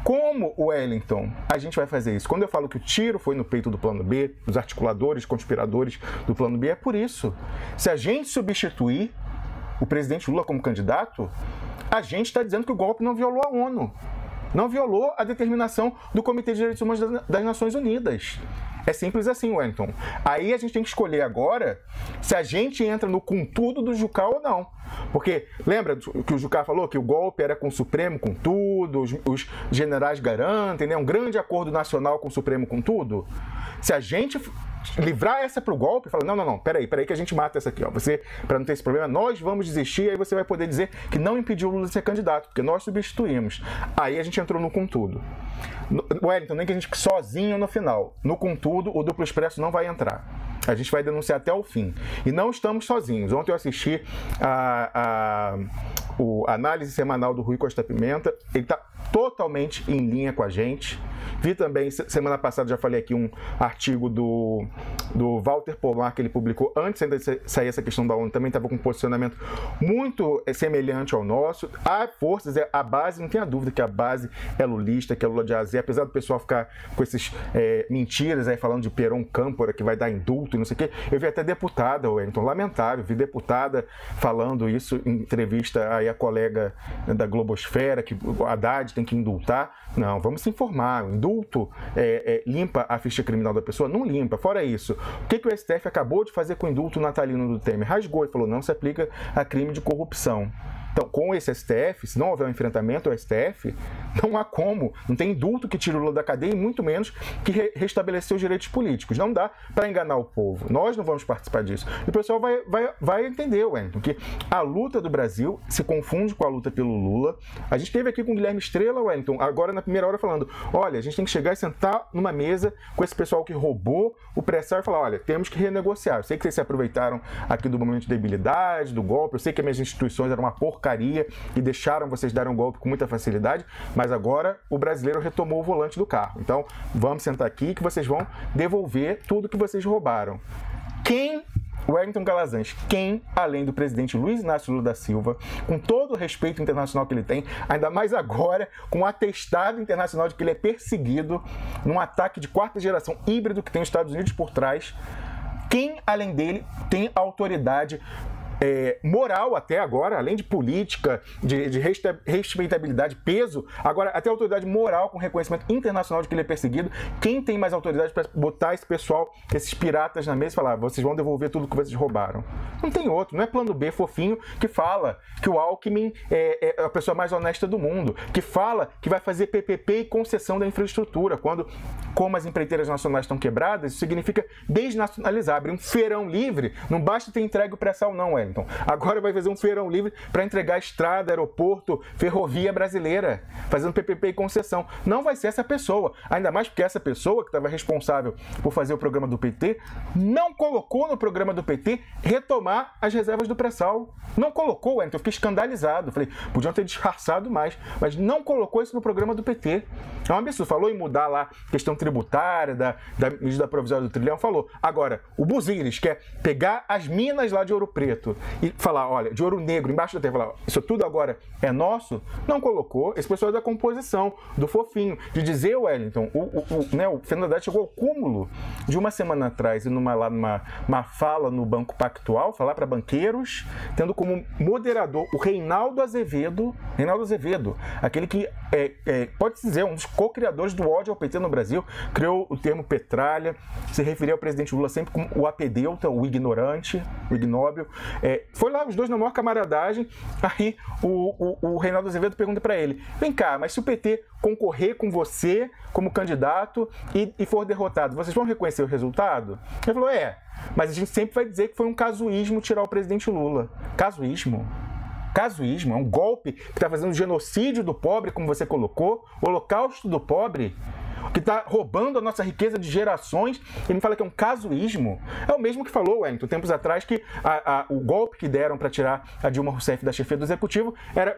Como, Wellington, a gente vai fazer isso? Quando eu falo que o tiro foi no peito do plano B, os articuladores, conspiradores do plano B, é por isso. Se a gente substituir o presidente Lula como candidato, a gente está dizendo que o golpe não violou a ONU, não violou a determinação do Comitê de Direitos Humanos das Nações Unidas. É simples assim, Wellington. Aí a gente tem que escolher agora se a gente entra no com tudo do Jucá ou não. Porque lembra que o Jucá falou que o golpe era com o Supremo com tudo, os generais garantem, né? Um grande acordo nacional com o Supremo com tudo? Se a gente livrar essa pro golpe, fala, não, peraí que a gente mata essa aqui, ó. Você, para não ter esse problema, nós vamos desistir, aí você vai poder dizer que não impediu o Lula de ser candidato, porque nós substituímos. Aí a gente entrou no com tudo. Wellington, nem que a gente sozinho no final. No com tudo, o Duplo Expresso não vai entrar. A gente vai denunciar até o fim. E não estamos sozinhos. Ontem eu assisti a análise semanal do Rui Costa Pimenta. Ele está totalmente em linha com a gente. Vi também, semana passada, já falei aqui, um artigo do Walter Pomar, que ele publicou antes ainda de sair essa questão da ONU, também estava com um posicionamento muito semelhante ao nosso. Há forças, a base, não tenha dúvida que a base é lulista, que é Lula de Azé, apesar do pessoal ficar com esses mentiras aí, falando de Peron Câmpora, que vai dar indulto e não sei o quê. Eu vi até deputada, Wellington, lamentável, vi deputada falando isso em entrevista aí a colega da Globosfera, que o Haddad tem que indultar. Não, vamos se informar. O indulto limpa a ficha criminal da pessoa? Não limpa. Fora isso, o que o STF acabou de fazer com o indulto natalino do Temer? Rasgou e falou, não se aplica a crime de corrupção. Então, com esse STF, se não houver um enfrentamento ao STF, não há como. Não tem indulto que tire o Lula da cadeia e muito menos que restabelecer os direitos políticos. Não dá para enganar o povo. Nós não vamos participar disso. E o pessoal vai entender, Wellington, que a luta do Brasil se confunde com a luta pelo Lula. A gente esteve aqui com o Guilherme Estrela, Wellington, agora na primeira hora falando, olha, a gente tem que chegar e sentar numa mesa com esse pessoal que roubou o pré-sal e falar, olha, temos que renegociar. Eu sei que vocês se aproveitaram aqui do momento de debilidade, do golpe, eu sei que as minhas instituições eram uma porcaria e deixaram vocês darem um golpe com muita facilidade, mas agora o brasileiro retomou o volante do carro. Então, vamos sentar aqui que vocês vão devolver tudo que vocês roubaram. Quem Wellington Calazans, quem, além do presidente Luiz Inácio Lula da Silva, com todo o respeito internacional que ele tem, ainda mais agora com o atestado internacional de que ele é perseguido num ataque de quarta geração híbrido que tem os Estados Unidos por trás, quem, além dele, tem autoridade moral até agora, além de política, de respeitabilidade, peso, agora até autoridade moral com reconhecimento internacional de que ele é perseguido. Quem tem mais autoridade para botar esse pessoal, esses piratas na mesa e falar, vocês vão devolver tudo que vocês roubaram? Não tem outro, não é plano B fofinho que fala que o Alckmin é a pessoa mais honesta do mundo, que fala que vai fazer PPP e concessão da infraestrutura, quando, como as empreiteiras nacionais estão quebradas, isso significa desnacionalizar, abrir um feirão livre, não basta ter entregue o pré-sal não, Wellington. Agora vai fazer um feirão livre para entregar estrada, aeroporto, ferrovia brasileira, fazendo PPP e concessão. Não vai ser essa pessoa, ainda mais porque essa pessoa que estava responsável por fazer o programa do PT não colocou no programa do PT retomar as reservas do pré-sal. Não colocou, Wellington, eu fiquei escandalizado. Falei, podiam ter disfarçado mais, mas não colocou isso no programa do PT. É um absurdo. Falou em mudar lá a questão tributária, da medida provisória do trilhão, falou. Agora, o Buzires quer pegar as minas lá de Ouro Preto e falar, olha, de ouro negro, embaixo da terra, falar, isso tudo agora é nosso, não colocou. Esse pessoal é da composição, do fofinho, de dizer, Wellington, o Fernando Haddad chegou ao cúmulo de uma semana atrás, numa fala no Banco Pactual, falar para banqueiros, tendo como moderador o Reinaldo Azevedo, aquele que pode-se dizer, um dos co-criadores do ódio ao PT no Brasil, criou o termo petralha, se referia ao presidente Lula sempre como o apedeuta, o ignorante, o ignóbil. Foi lá os dois na maior camaradagem, aí o Reinaldo Azevedo pergunta para ele, vem cá, mas se o PT concorrer com você como candidato e for derrotado, vocês vão reconhecer o resultado? Ele falou, mas a gente sempre vai dizer que foi um casuísmo tirar o presidente Lula. Casuísmo? Casuísmo, é um golpe que está fazendo genocídio do pobre, como você colocou, holocausto do pobre, que está roubando a nossa riqueza de gerações. Ele me fala que é um casuísmo. É o mesmo que falou, Wellington, tempos atrás, que o golpe que deram para tirar a Dilma Rousseff da chefia do executivo,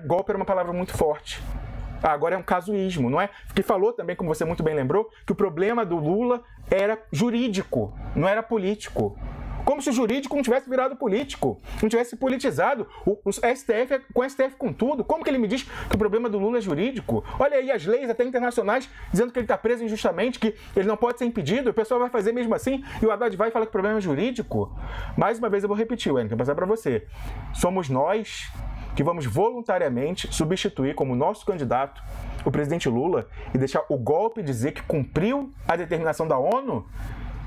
golpe era uma palavra muito forte. Agora é um casuísmo, não é? Que falou também, como você muito bem lembrou, que o problema do Lula era jurídico, não era político. Como se o jurídico não tivesse virado político, não tivesse politizado. O STF, com o STF com tudo, como que ele me diz que o problema do Lula é jurídico? Olha aí as leis até internacionais dizendo que ele está preso injustamente, que ele não pode ser impedido, o pessoal vai fazer mesmo assim, e o Haddad vai falar que o problema é jurídico. Mais uma vez eu vou repetir, Wellington, vou passar para você. Somos nós que vamos voluntariamente substituir como nosso candidato o presidente Lula e deixar o golpe dizer que cumpriu a determinação da ONU?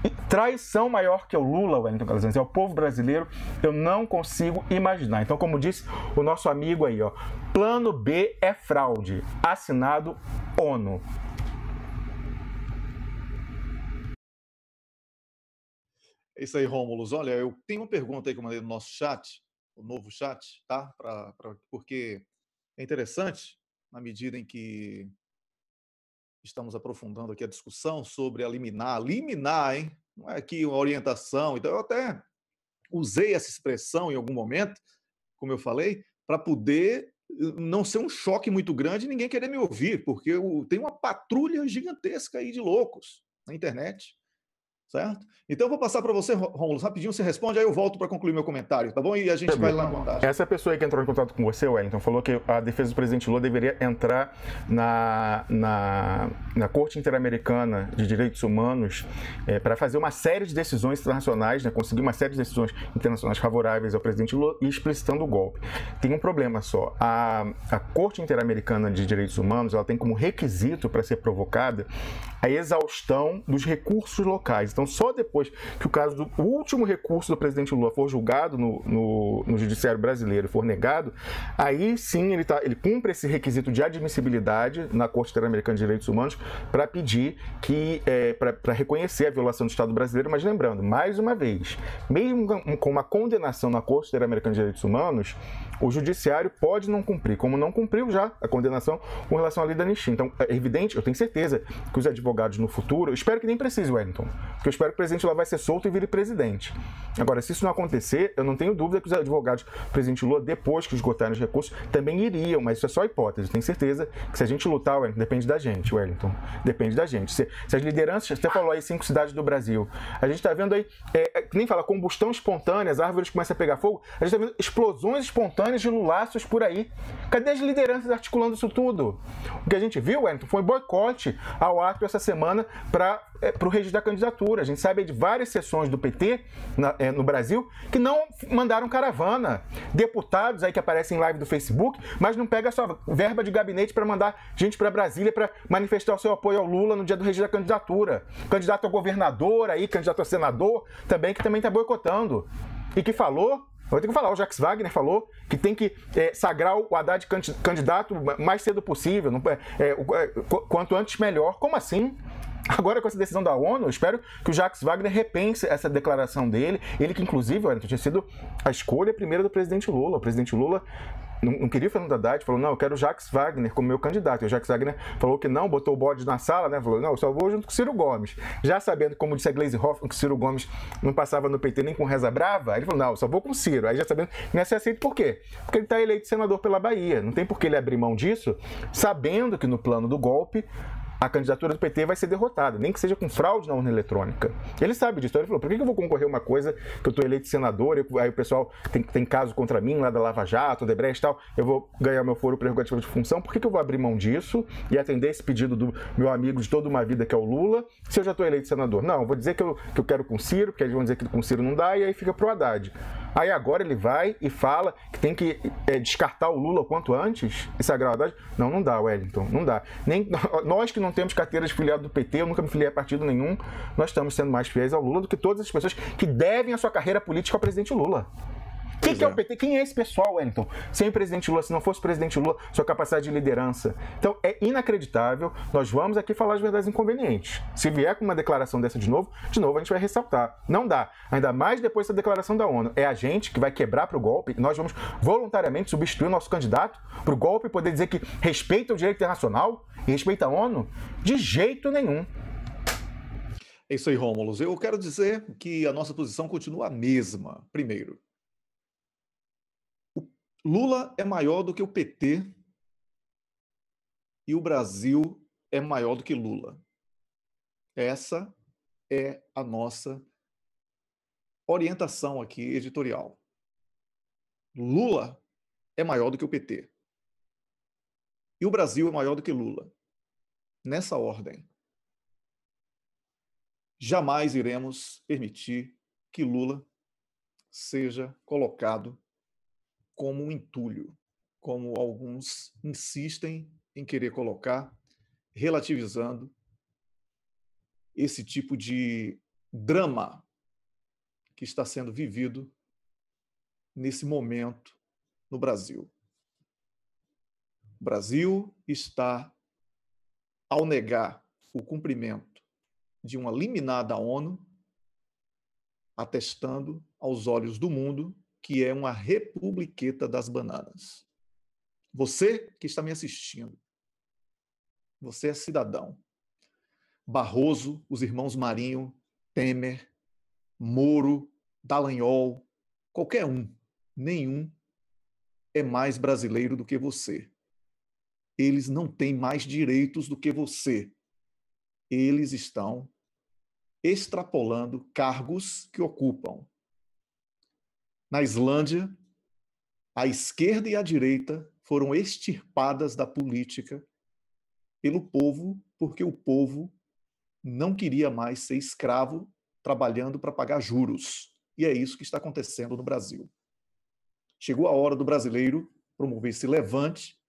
E traição maior que o Lula, Wellington Calazans, é o povo brasileiro, eu não consigo imaginar. Então, como disse o nosso amigo aí, plano B é fraude, assinado ONU. É isso aí, Rômulo. Olha, eu tenho uma pergunta aí que eu mandei no nosso chat, o novo chat, tá? Porque é interessante, na medida em que estamos aprofundando aqui a discussão sobre a liminar, hein? Não é aqui uma orientação. Então, eu até usei essa expressão em algum momento, como eu falei, para poder não ser um choque muito grande e ninguém querer me ouvir, porque tem uma patrulha gigantesca aí de loucos na internet, certo? Então, eu vou passar para você, Rômulo, rapidinho, você responde, aí eu volto para concluir meu comentário, tá bom? E a gente vai lá na contagem. Essa pessoa aí que entrou em contato com você, Wellington, falou que a defesa do presidente Lula deveria entrar na Corte Interamericana de Direitos Humanos para fazer uma série de decisões internacionais, né, conseguir uma série de decisões internacionais favoráveis ao presidente Lula e explicitando o golpe. Tem um problema só. A Corte Interamericana de Direitos Humanos, ela tem como requisito para ser provocada a exaustão dos recursos locais. Então, só depois que o último recurso do presidente Lula for julgado no judiciário brasileiro e for negado, aí sim ele cumpre esse requisito de admissibilidade na Corte Interamericana de Direitos Humanos para pedir para reconhecer a violação do Estado brasileiro. Mas lembrando, mais uma vez, mesmo com uma condenação na Corte Interamericana de Direitos Humanos, o judiciário pode não cumprir, como não cumpriu já a condenação com relação à lei da anistia. Então, é evidente, eu tenho certeza que os advogados no futuro, eu espero que nem precise, Wellington, porque porque eu espero que o presidente Lula vai ser solto e vire presidente. Agora, se isso não acontecer, eu não tenho dúvida que os advogados do presidente Lula, depois que esgotarem os recursos, também iriam, mas isso é só hipótese. Eu tenho certeza que se a gente lutar, Wellington, depende da gente, Wellington. Depende da gente. Se as lideranças, você falou aí 5 cidades do Brasil, a gente está vendo aí, nem fala, combustão espontânea, as árvores começam a pegar fogo, a gente está vendo explosões espontâneas de lulaços por aí. Cadê as lideranças articulando isso tudo? O que a gente viu, Wellington, foi boicote ao ato essa semana para o registro da candidatura. A gente sabe de várias sessões do PT no Brasil que não mandaram caravana. Deputados aí que aparecem em live do Facebook, mas não pega só verba de gabinete para mandar gente para Brasília para manifestar o seu apoio ao Lula no dia do registro da candidatura. Candidato a governador aí, candidato a senador também, que também está boicotando. E que falou, vou ter que falar, o Jacques Wagner falou que tem que sagrar o Haddad candidato o mais cedo possível, quanto antes melhor. Como assim? Agora, com essa decisão da ONU, eu espero que o Jacques Wagner repense essa declaração dele. Ele que, inclusive, tinha sido a escolha primeira do presidente Lula. O presidente Lula não queria o Fernando Haddad, falou, não, eu quero o Jacques Wagner como meu candidato. E o Jacques Wagner falou que não, botou o bode na sala, né? Falou, não, eu só vou junto com o Ciro Gomes. Já sabendo, como disse a Gleisi Hoffmann, que o Ciro Gomes não passava no PT nem com reza brava, aí ele falou, não, eu só vou com o Ciro. Aí já sabendo que não ia ser aceito, por quê? Porque ele está eleito senador pela Bahia. Não tem por que ele abrir mão disso, sabendo que no plano do golpe a candidatura do PT vai ser derrotada, nem que seja com fraude na urna eletrônica. Ele sabe disso. Então ele falou, por que eu vou concorrer a uma coisa que eu estou eleito senador, aí o pessoal tem caso contra mim, lá da Lava Jato, Odebrecht e tal, eu vou ganhar meu foro prerrogativo de função, por que eu vou abrir mão disso e atender esse pedido do meu amigo de toda uma vida, que é o Lula, se eu já estou eleito senador? Não, eu vou dizer que eu quero com o Ciro, porque eles vão dizer que com o Ciro não dá, e aí fica pro Haddad. Aí agora ele vai e fala que tem que descartar o Lula o quanto antes e sagrar o Haddad. Não dá, Wellington, não dá. Nem, nós que não temos carteira de filiado do PT, eu nunca me filiei a partido nenhum, nós estamos sendo mais fiéis ao Lula do que todas as pessoas que devem a sua carreira política ao presidente Lula. Quem que é o PT? Quem é esse pessoal, Wellington? Sem o presidente Lula, se não fosse o presidente Lula, sua capacidade de liderança. Então, é inacreditável. Nós vamos aqui falar as verdades inconvenientes. Se vier com uma declaração dessa de novo a gente vai ressaltar. Não dá. Ainda mais depois da declaração da ONU. É a gente que vai quebrar para o golpe e nós vamos voluntariamente substituir o nosso candidato para o golpe e poder dizer que respeita o direito internacional e respeita a ONU? De jeito nenhum. É isso aí, Rômulo. Eu quero dizer que a nossa posição continua a mesma. Primeiro, Lula é maior do que o PT e o Brasil é maior do que Lula. Essa é a nossa orientação aqui editorial. Lula é maior do que o PT. E o Brasil é maior do que Lula. Nessa ordem. Jamais iremos permitir que Lula seja colocado como um entulho, como alguns insistem em querer colocar, relativizando esse tipo de drama que está sendo vivido nesse momento no Brasil. O Brasil está, ao negar o cumprimento de uma liminar da ONU, atestando aos olhos do mundo que é uma republiqueta das bananas. Você que está me assistindo, você é cidadão. Barroso, os irmãos Marinho, Temer, Moro, Dallagnol, qualquer um, nenhum é mais brasileiro do que você. Eles não têm mais direitos do que você. Eles estão extrapolando cargos que ocupam. Na Islândia, a esquerda e a direita foram extirpadas da política pelo povo, porque o povo não queria mais ser escravo trabalhando para pagar juros. E é isso que está acontecendo no Brasil. Chegou a hora do brasileiro promover esse levante.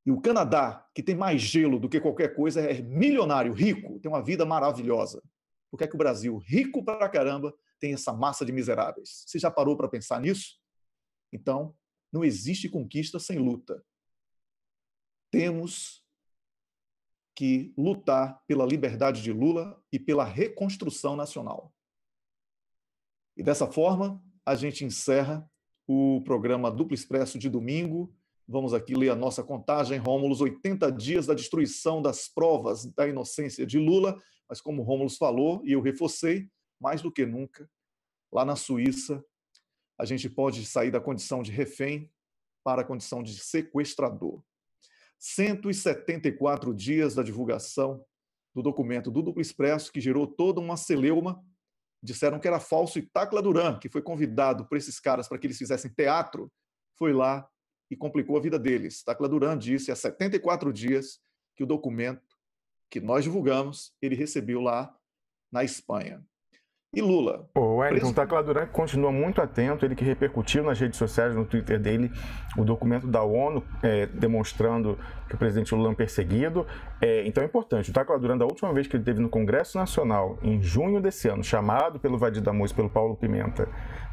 E o Canadá, que tem mais gelo do que qualquer coisa, é milionário, rico, tem uma vida maravilhosa. Por que é que o Brasil, rico pra caramba, tem essa massa de miseráveis? Você já parou para pensar nisso? Então, não existe conquista sem luta. Temos que lutar pela liberdade de Lula e pela reconstrução nacional. E dessa forma, a gente encerra o programa Duplo Expresso de domingo. Vamos aqui ler a nossa contagem, Rômulo, 80 dias da destruição das provas da inocência de Lula. mas como o Rômulo falou, e eu reforcei, mais do que nunca, lá na Suíça, a gente pode sair da condição de refém para a condição de sequestrador. 174 dias da divulgação do documento do Duplo Expresso, que gerou toda uma celeuma. Disseram que era falso, e Tacla Duran, que foi convidado por esses caras para que eles fizessem teatro, foi lá e complicou a vida deles. Tacla Duran disse há 74 dias que o documento que nós divulgamos, ele recebeu lá na Espanha. E Lula? O Wellington Tacla Duran continua muito atento, ele que repercutiu nas redes sociais, no Twitter dele, o documento da ONU demonstrando que o presidente Lula é um perseguido. Então é importante, o Tacla Duran, da última vez que ele esteve no Congresso Nacional, em junho desse ano, chamado pelo Vadir Damus e pelo Paulo Pimenta,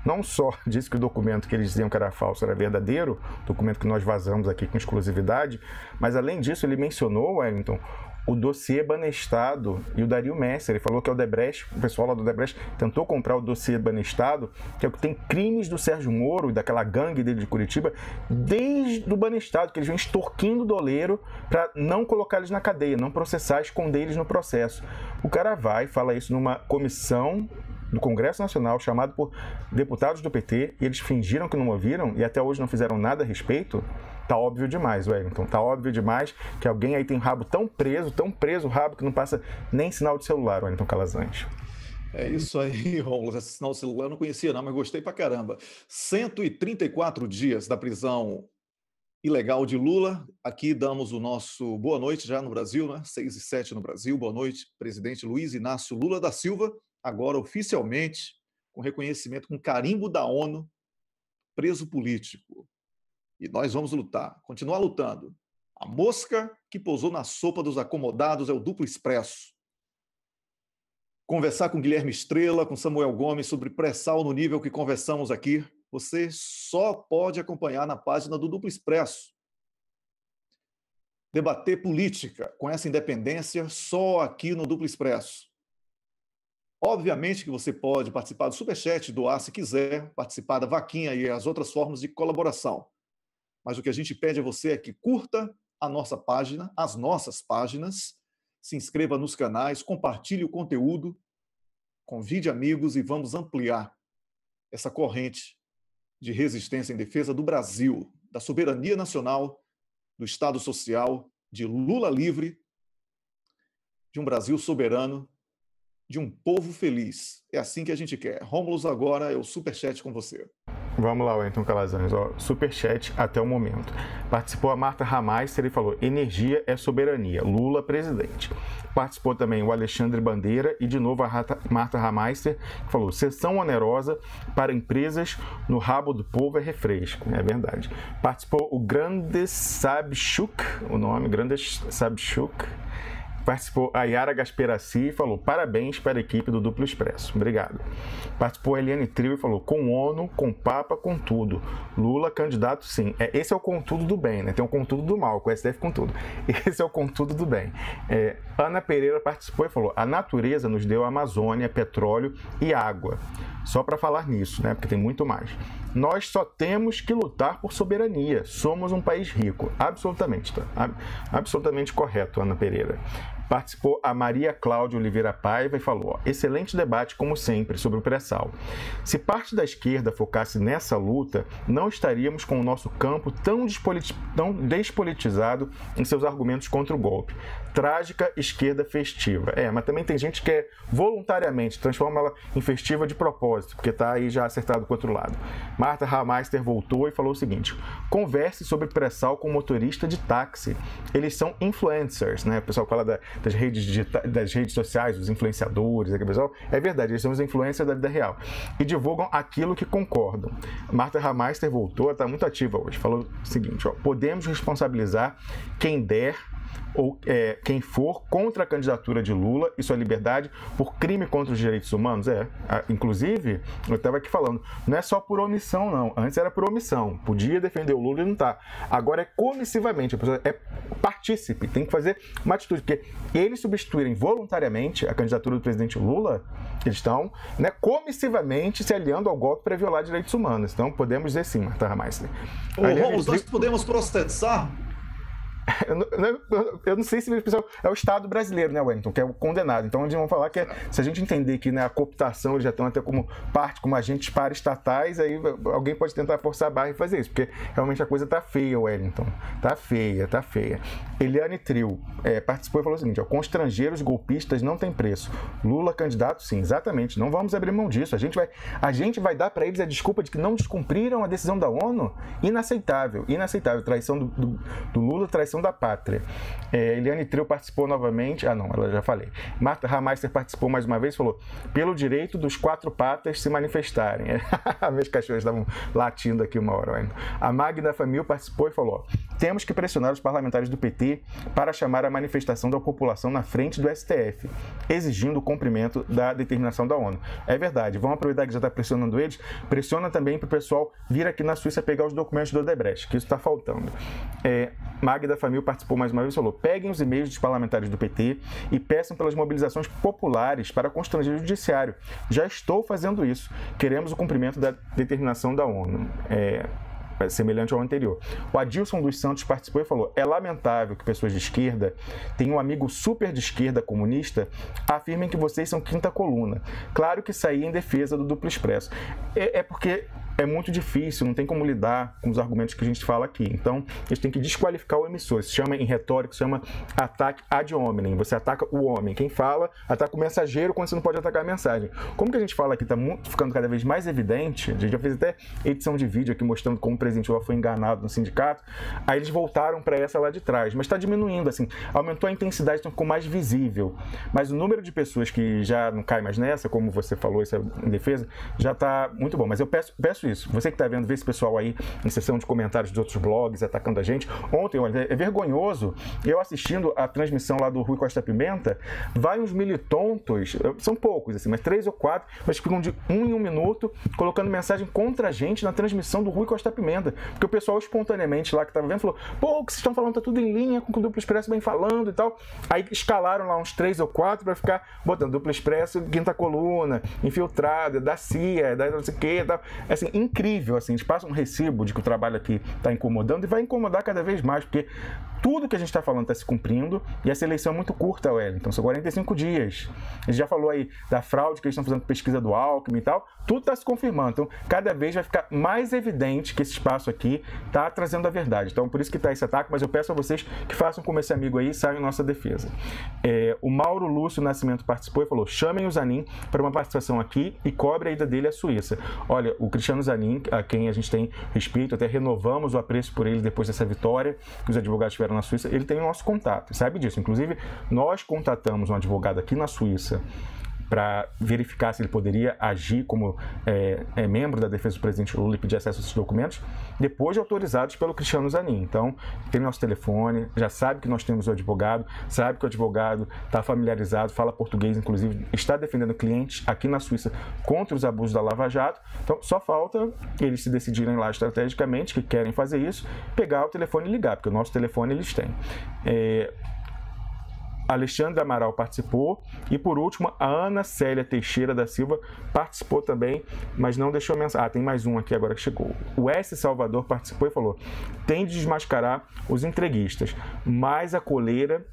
não só disse que o documento que eles diziam que era falso era verdadeiro, documento que nós vazamos aqui com exclusividade, mas além disso ele mencionou, Wellington, o dossiê Banestado e o Dario Messer. Ele falou que o Odebrecht, o pessoal lá do Odebrecht tentou comprar o dossiê Banestado, que é o que tem crimes do Sérgio Moro e daquela gangue dele de Curitiba, desde o Banestado, que eles vêm extorquindo o doleiro para não colocar eles na cadeia, não processar, esconder eles no processo. O cara vai e fala isso numa comissão do Congresso Nacional, chamado por deputados do PT, e eles fingiram que não ouviram e até hoje não fizeram nada a respeito. Tá óbvio demais, Wellington. Tá óbvio demais que alguém aí tem o rabo tão preso o rabo, que não passa nem sinal de celular, Wellington Calazans. É isso aí, Rômulo. Esse sinal de celular eu não conhecia não, mas gostei pra caramba. 134 dias da prisão ilegal de Lula. Aqui damos o nosso boa noite já no Brasil, né? 6h07 no Brasil. Boa noite, presidente Luiz Inácio Lula da Silva, agora oficialmente, com reconhecimento, com carimbo da ONU, preso político. E nós vamos lutar, continuar lutando. A mosca que pousou na sopa dos acomodados é o Duplo Expresso. Conversar com Guilherme Estrela, com Samuel Gomes sobre pré-sal no nível que conversamos aqui, você só pode acompanhar na página do Duplo Expresso. Debater política com essa independência só aqui no Duplo Expresso. Obviamente que você pode participar do Superchat, doar se quiser, participar da vaquinha e as outras formas de colaboração. Mas o que a gente pede a você é que curta a nossa página, as nossas páginas, se inscreva nos canais, compartilhe o conteúdo, convide amigos e vamos ampliar essa corrente de resistência em defesa do Brasil, da soberania nacional, do Estado social, de Lula livre, de um Brasil soberano, de um povo feliz. É assim que a gente quer. Rômulo, agora é o Superchat com você. Vamos lá, Wellington Calazans. Superchat até o momento. Participou a Marta Hameister e falou: energia é soberania. Lula presidente. Participou também o Alexandre Bandeira e de novo a Marta Hameister, que falou: sessão onerosa para empresas no rabo do povo é refresco. É verdade. Participou o Grandes Sabchuk, o nome Grandes Sabchuk. Participou a Yara Gasperaci e falou: parabéns para a equipe do Duplo Expresso. Obrigado. Participou a Eliane Trio e falou: com ONU, com Papa, com tudo. Lula, candidato sim. Esse é o contudo do bem, né? Tem o contudo do mal, com o STF com tudo. Esse é o contudo do bem. Ana Pereira participou e falou: a natureza nos deu Amazônia, petróleo e água. Só para falar nisso, né? Porque tem muito mais. Nós só temos que lutar por soberania. Somos um país rico. Absolutamente, tá? Absolutamente correto, Ana Pereira. Participou a Maria Cláudia Oliveira Paiva e falou: excelente debate, como sempre, sobre o pré-sal. Se parte da esquerda focasse nessa luta, não estaríamos com o nosso campo tão despolitizado em seus argumentos contra o golpe. Trágica esquerda festiva. Mas também tem gente que voluntariamente transforma ela em festiva de propósito, porque está aí já acertado com o outro lado. Marta Hameister voltou e falou o seguinte: converse sobre pré-sal com motorista de táxi. Eles são influencers, né? O pessoal fala das redes sociais, os influenciadores, pessoal. É verdade, eles são os influencers da vida real. E divulgam aquilo que concordam. Marta Hameister voltou, está muito ativa hoje. Falou o seguinte: podemos responsabilizar quem der ou quem for contra a candidatura de Lula e sua liberdade por crime contra os direitos humanos. Inclusive, eu estava aqui falando, não é só por omissão, não. Antes era por omissão. Podia defender o Lula e não está. Agora é comissivamente. A pessoa é partícipe. Tem que fazer uma atitude. Porque eles substituírem voluntariamente a candidatura do presidente Lula, eles estão, né, comissivamente se aliando ao golpe para violar direitos humanos. Então, podemos dizer sim, Marta Hameister. Rômulo, nós podemos processar? Eu não sei se é o Estado brasileiro, né, Wellington, que é o condenado. Então, eles vão falar que se a gente entender que, né, a cooptação eles já estão até como parte, como agentes paraestatais, aí alguém pode tentar forçar a barra e fazer isso, porque realmente a coisa tá feia, Wellington. Tá feia, tá feia. Eliane Trio participou e falou o seguinte: ó, com estrangeiros golpistas não tem preço. Lula candidato, sim, exatamente. Não vamos abrir mão disso. A gente vai dar para eles a desculpa de que não descumpriram a decisão da ONU? Inaceitável, inaceitável. Traição do Lula, traição da pátria. Eliane Trio participou novamente. Ah, não, ela já falei. Marta Hameister participou mais uma vez e falou: pelo direito dos quatro patas se manifestarem. Meus cachorros estavam latindo aqui uma hora. A Magda Famil participou e falou: temos que pressionar os parlamentares do PT para chamar a manifestação da população na frente do STF, exigindo o cumprimento da determinação da ONU. É verdade, vamos aproveitar que já está pressionando eles, pressiona também para o pessoal vir aqui na Suíça pegar os documentos do Odebrecht, que isso está faltando. Magda Famil participou mais uma vez e falou: peguem os e-mails dos parlamentares do PT e peçam pelas mobilizações populares para constranger o judiciário. Já estou fazendo isso. Queremos o cumprimento da determinação da ONU. Semelhante ao anterior. O Adilson dos Santos participou e falou: é lamentável que pessoas de esquerda, tenham um amigo super de esquerda comunista, afirmem que vocês são quinta coluna. Claro que saí em defesa do duplo expresso. Porque é muito difícil, não tem como lidar com os argumentos que a gente fala aqui. Então, eles têm que desqualificar o emissor. Se chama, em retórica, se chama ataque ad hominem. Você ataca o homem. Quem fala, ataca o mensageiro quando você não pode atacar a mensagem. Como que a gente fala aqui, está ficando cada vez mais evidente, a gente já fez até edição de vídeo aqui mostrando como o presidente Lula foi enganado no sindicato, aí eles voltaram para essa lá de trás. Mas está diminuindo, assim, aumentou a intensidade, então ficou mais visível. Mas o número de pessoas que já não cai mais nessa, como você falou, isso é em defesa, já está muito bom. Mas eu peço isso. Você que está vendo, vê esse pessoal aí em sessão de comentários de outros blogs atacando a gente. Ontem, olha, é vergonhoso, eu assistindo a transmissão lá do Rui Costa Pimenta, vai uns militontos, são poucos, assim, mas 3 ou 4, mas ficam de 1 em 1 minuto colocando mensagem contra a gente na transmissão do Rui Costa Pimenta. Porque o pessoal espontaneamente lá que estava vendo falou: pô, o que vocês estão falando tá tudo em linha com o Duplo Expresso bem falando e tal. Aí escalaram lá uns 3 ou 4 para ficar botando Duplo Expresso, quinta coluna, infiltrada, da CIA, da não sei o que, tal. Assim, incrível, assim, a gente passa um recibo de que o trabalho aqui está incomodando e vai incomodar cada vez mais, porque tudo que a gente está falando está se cumprindo e essa eleição é muito curta, Wellington, são 45 dias. A gente já falou aí da fraude que eles estão fazendo pesquisa do Alckmin e tal, tudo está se confirmando. Então, cada vez vai ficar mais evidente que esse espaço aqui está trazendo a verdade. Então, por isso que está esse ataque, mas eu peço a vocês que façam como esse amigo aí e saiam em nossa defesa. O Mauro Lúcio Nascimento participou e falou: chamem o Zanin para uma participação aqui e cobre a ida dele à Suíça. Olha, o Cristiano Zanin, a quem a gente tem respeito, até renovamos o apreço por ele depois dessa vitória que os advogados tiveram na Suíça, ele tem o nosso contato, sabe disso. Inclusive, nós contatamos um advogado aqui na Suíça para verificar se ele poderia agir como membro da defesa do presidente Lula e pedir acesso a esses documentos, depois de autorizados pelo Cristiano Zanin. Então, tem nosso telefone, já sabe que nós temos o advogado, sabe que o advogado está familiarizado, fala português, inclusive está defendendo clientes aqui na Suíça contra os abusos da Lava Jato. Então, só falta eles se decidirem lá estrategicamente que querem fazer isso, pegar o telefone e ligar, porque o nosso telefone eles têm. Alexandre Amaral participou e, por último, a Ana Célia Teixeira da Silva participou também, mas não deixou mensagem. Tem mais um aqui agora que chegou. O S. Salvador participou e falou: tem de desmascarar os entreguistas, mas a coleira,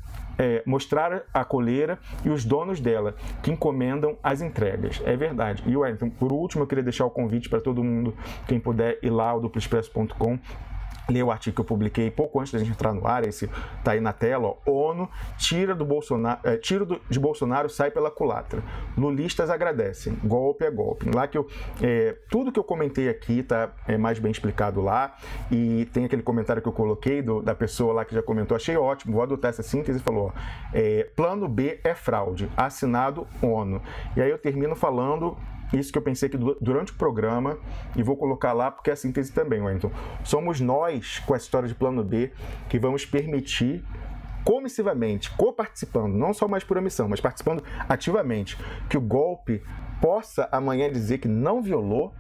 mostrar a coleira e os donos dela, que encomendam as entregas. É verdade. E, Wellington, por último, eu queria deixar o convite para todo mundo, quem puder ir lá, o duploexpresso.com, ler o artigo que eu publiquei pouco antes da gente entrar no ar, esse tá aí na tela, ó. ONU tira de Bolsonaro, sai pela culatra. Lulistas agradecem. Golpe é golpe. Lá que tudo que eu comentei aqui tá mais bem explicado lá, e tem aquele comentário que eu coloquei da pessoa lá que já comentou, achei ótimo, vou adotar essa síntese, falou: plano B é fraude, assinado ONU. E aí eu termino falando isso que eu pensei que durante o programa, e vou colocar lá porque é a síntese também, Wellington. Somos nós, com essa história de plano B, que vamos permitir comissivamente, coparticipando, não só mais por omissão, mas participando ativamente, que o golpe possa amanhã dizer que não violou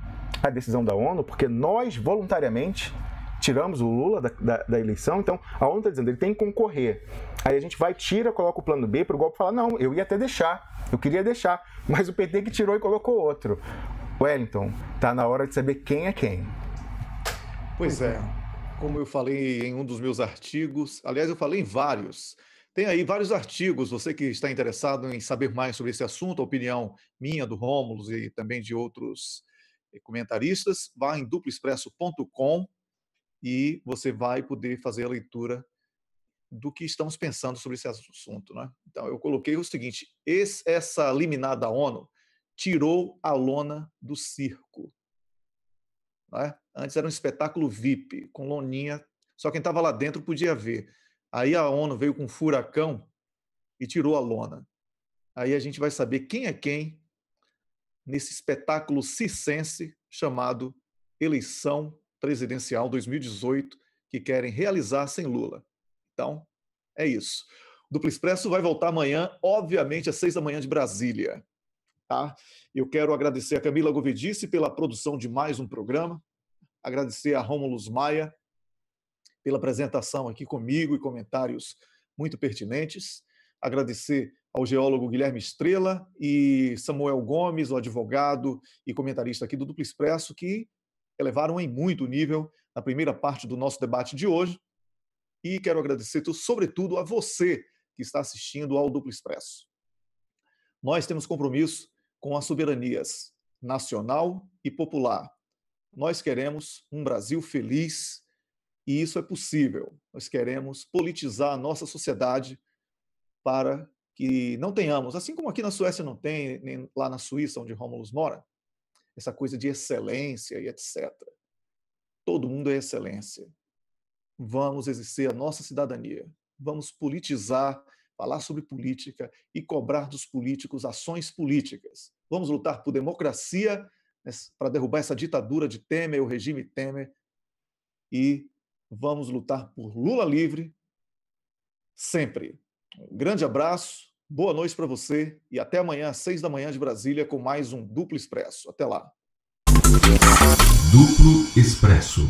a decisão da ONU, porque nós voluntariamente tiramos o Lula da eleição. Então a ONU está dizendo, ele tem que concorrer. Aí a gente vai, tira, coloca o plano B para o golpe falar: não, eu ia até deixar, eu queria deixar, mas o PT que tirou e colocou outro. Wellington, tá na hora de saber quem é quem. Pois é. Como eu falei em um dos meus artigos, aliás, eu falei em vários. Tem aí vários artigos, você que está interessado em saber mais sobre esse assunto, a opinião minha, do Rômulo e também de outros comentaristas, vá em duploexpresso.com e você vai poder fazer a leitura do que estamos pensando sobre esse assunto, né? Então, eu coloquei o seguinte: essa liminar da ONU tirou a lona do circo. Né? Antes era um espetáculo VIP, com loninha, só quem estava lá dentro podia ver. Aí a ONU veio com um furacão e tirou a lona. Aí a gente vai saber quem é quem nesse espetáculo circense chamado Eleição Presidencial 2018, que querem realizar sem Lula. Então, é isso. O Duplo Expresso vai voltar amanhã, obviamente, às 6 da manhã de Brasília. Tá? Eu quero agradecer a Camila Govedice pela produção de mais um programa, agradecer a Rômulo Maia pela apresentação aqui comigo e comentários muito pertinentes, agradecer ao geólogo Guilherme Estrela e Samuel Gomes, o advogado e comentarista aqui do Duplo Expresso, que elevaram em muito o nível na primeira parte do nosso debate de hoje. E quero agradecer, sobretudo, a você que está assistindo ao Duplo Expresso. Nós temos compromisso com as soberanias nacional e popular. Nós queremos um Brasil feliz e isso é possível. Nós queremos politizar a nossa sociedade para que não tenhamos, assim como aqui na Suécia não tem, nem lá na Suíça, onde Rômulo mora, essa coisa de excelência e etc. Todo mundo é excelência. Vamos exercer a nossa cidadania. Vamos politizar, falar sobre política e cobrar dos políticos ações políticas. Vamos lutar por democracia, para derrubar essa ditadura de Temer, o regime Temer, e vamos lutar por Lula livre sempre. Um grande abraço, boa noite para você e até amanhã às 6 da manhã de Brasília com mais um Duplo Expresso. Até lá. Duplo Expresso.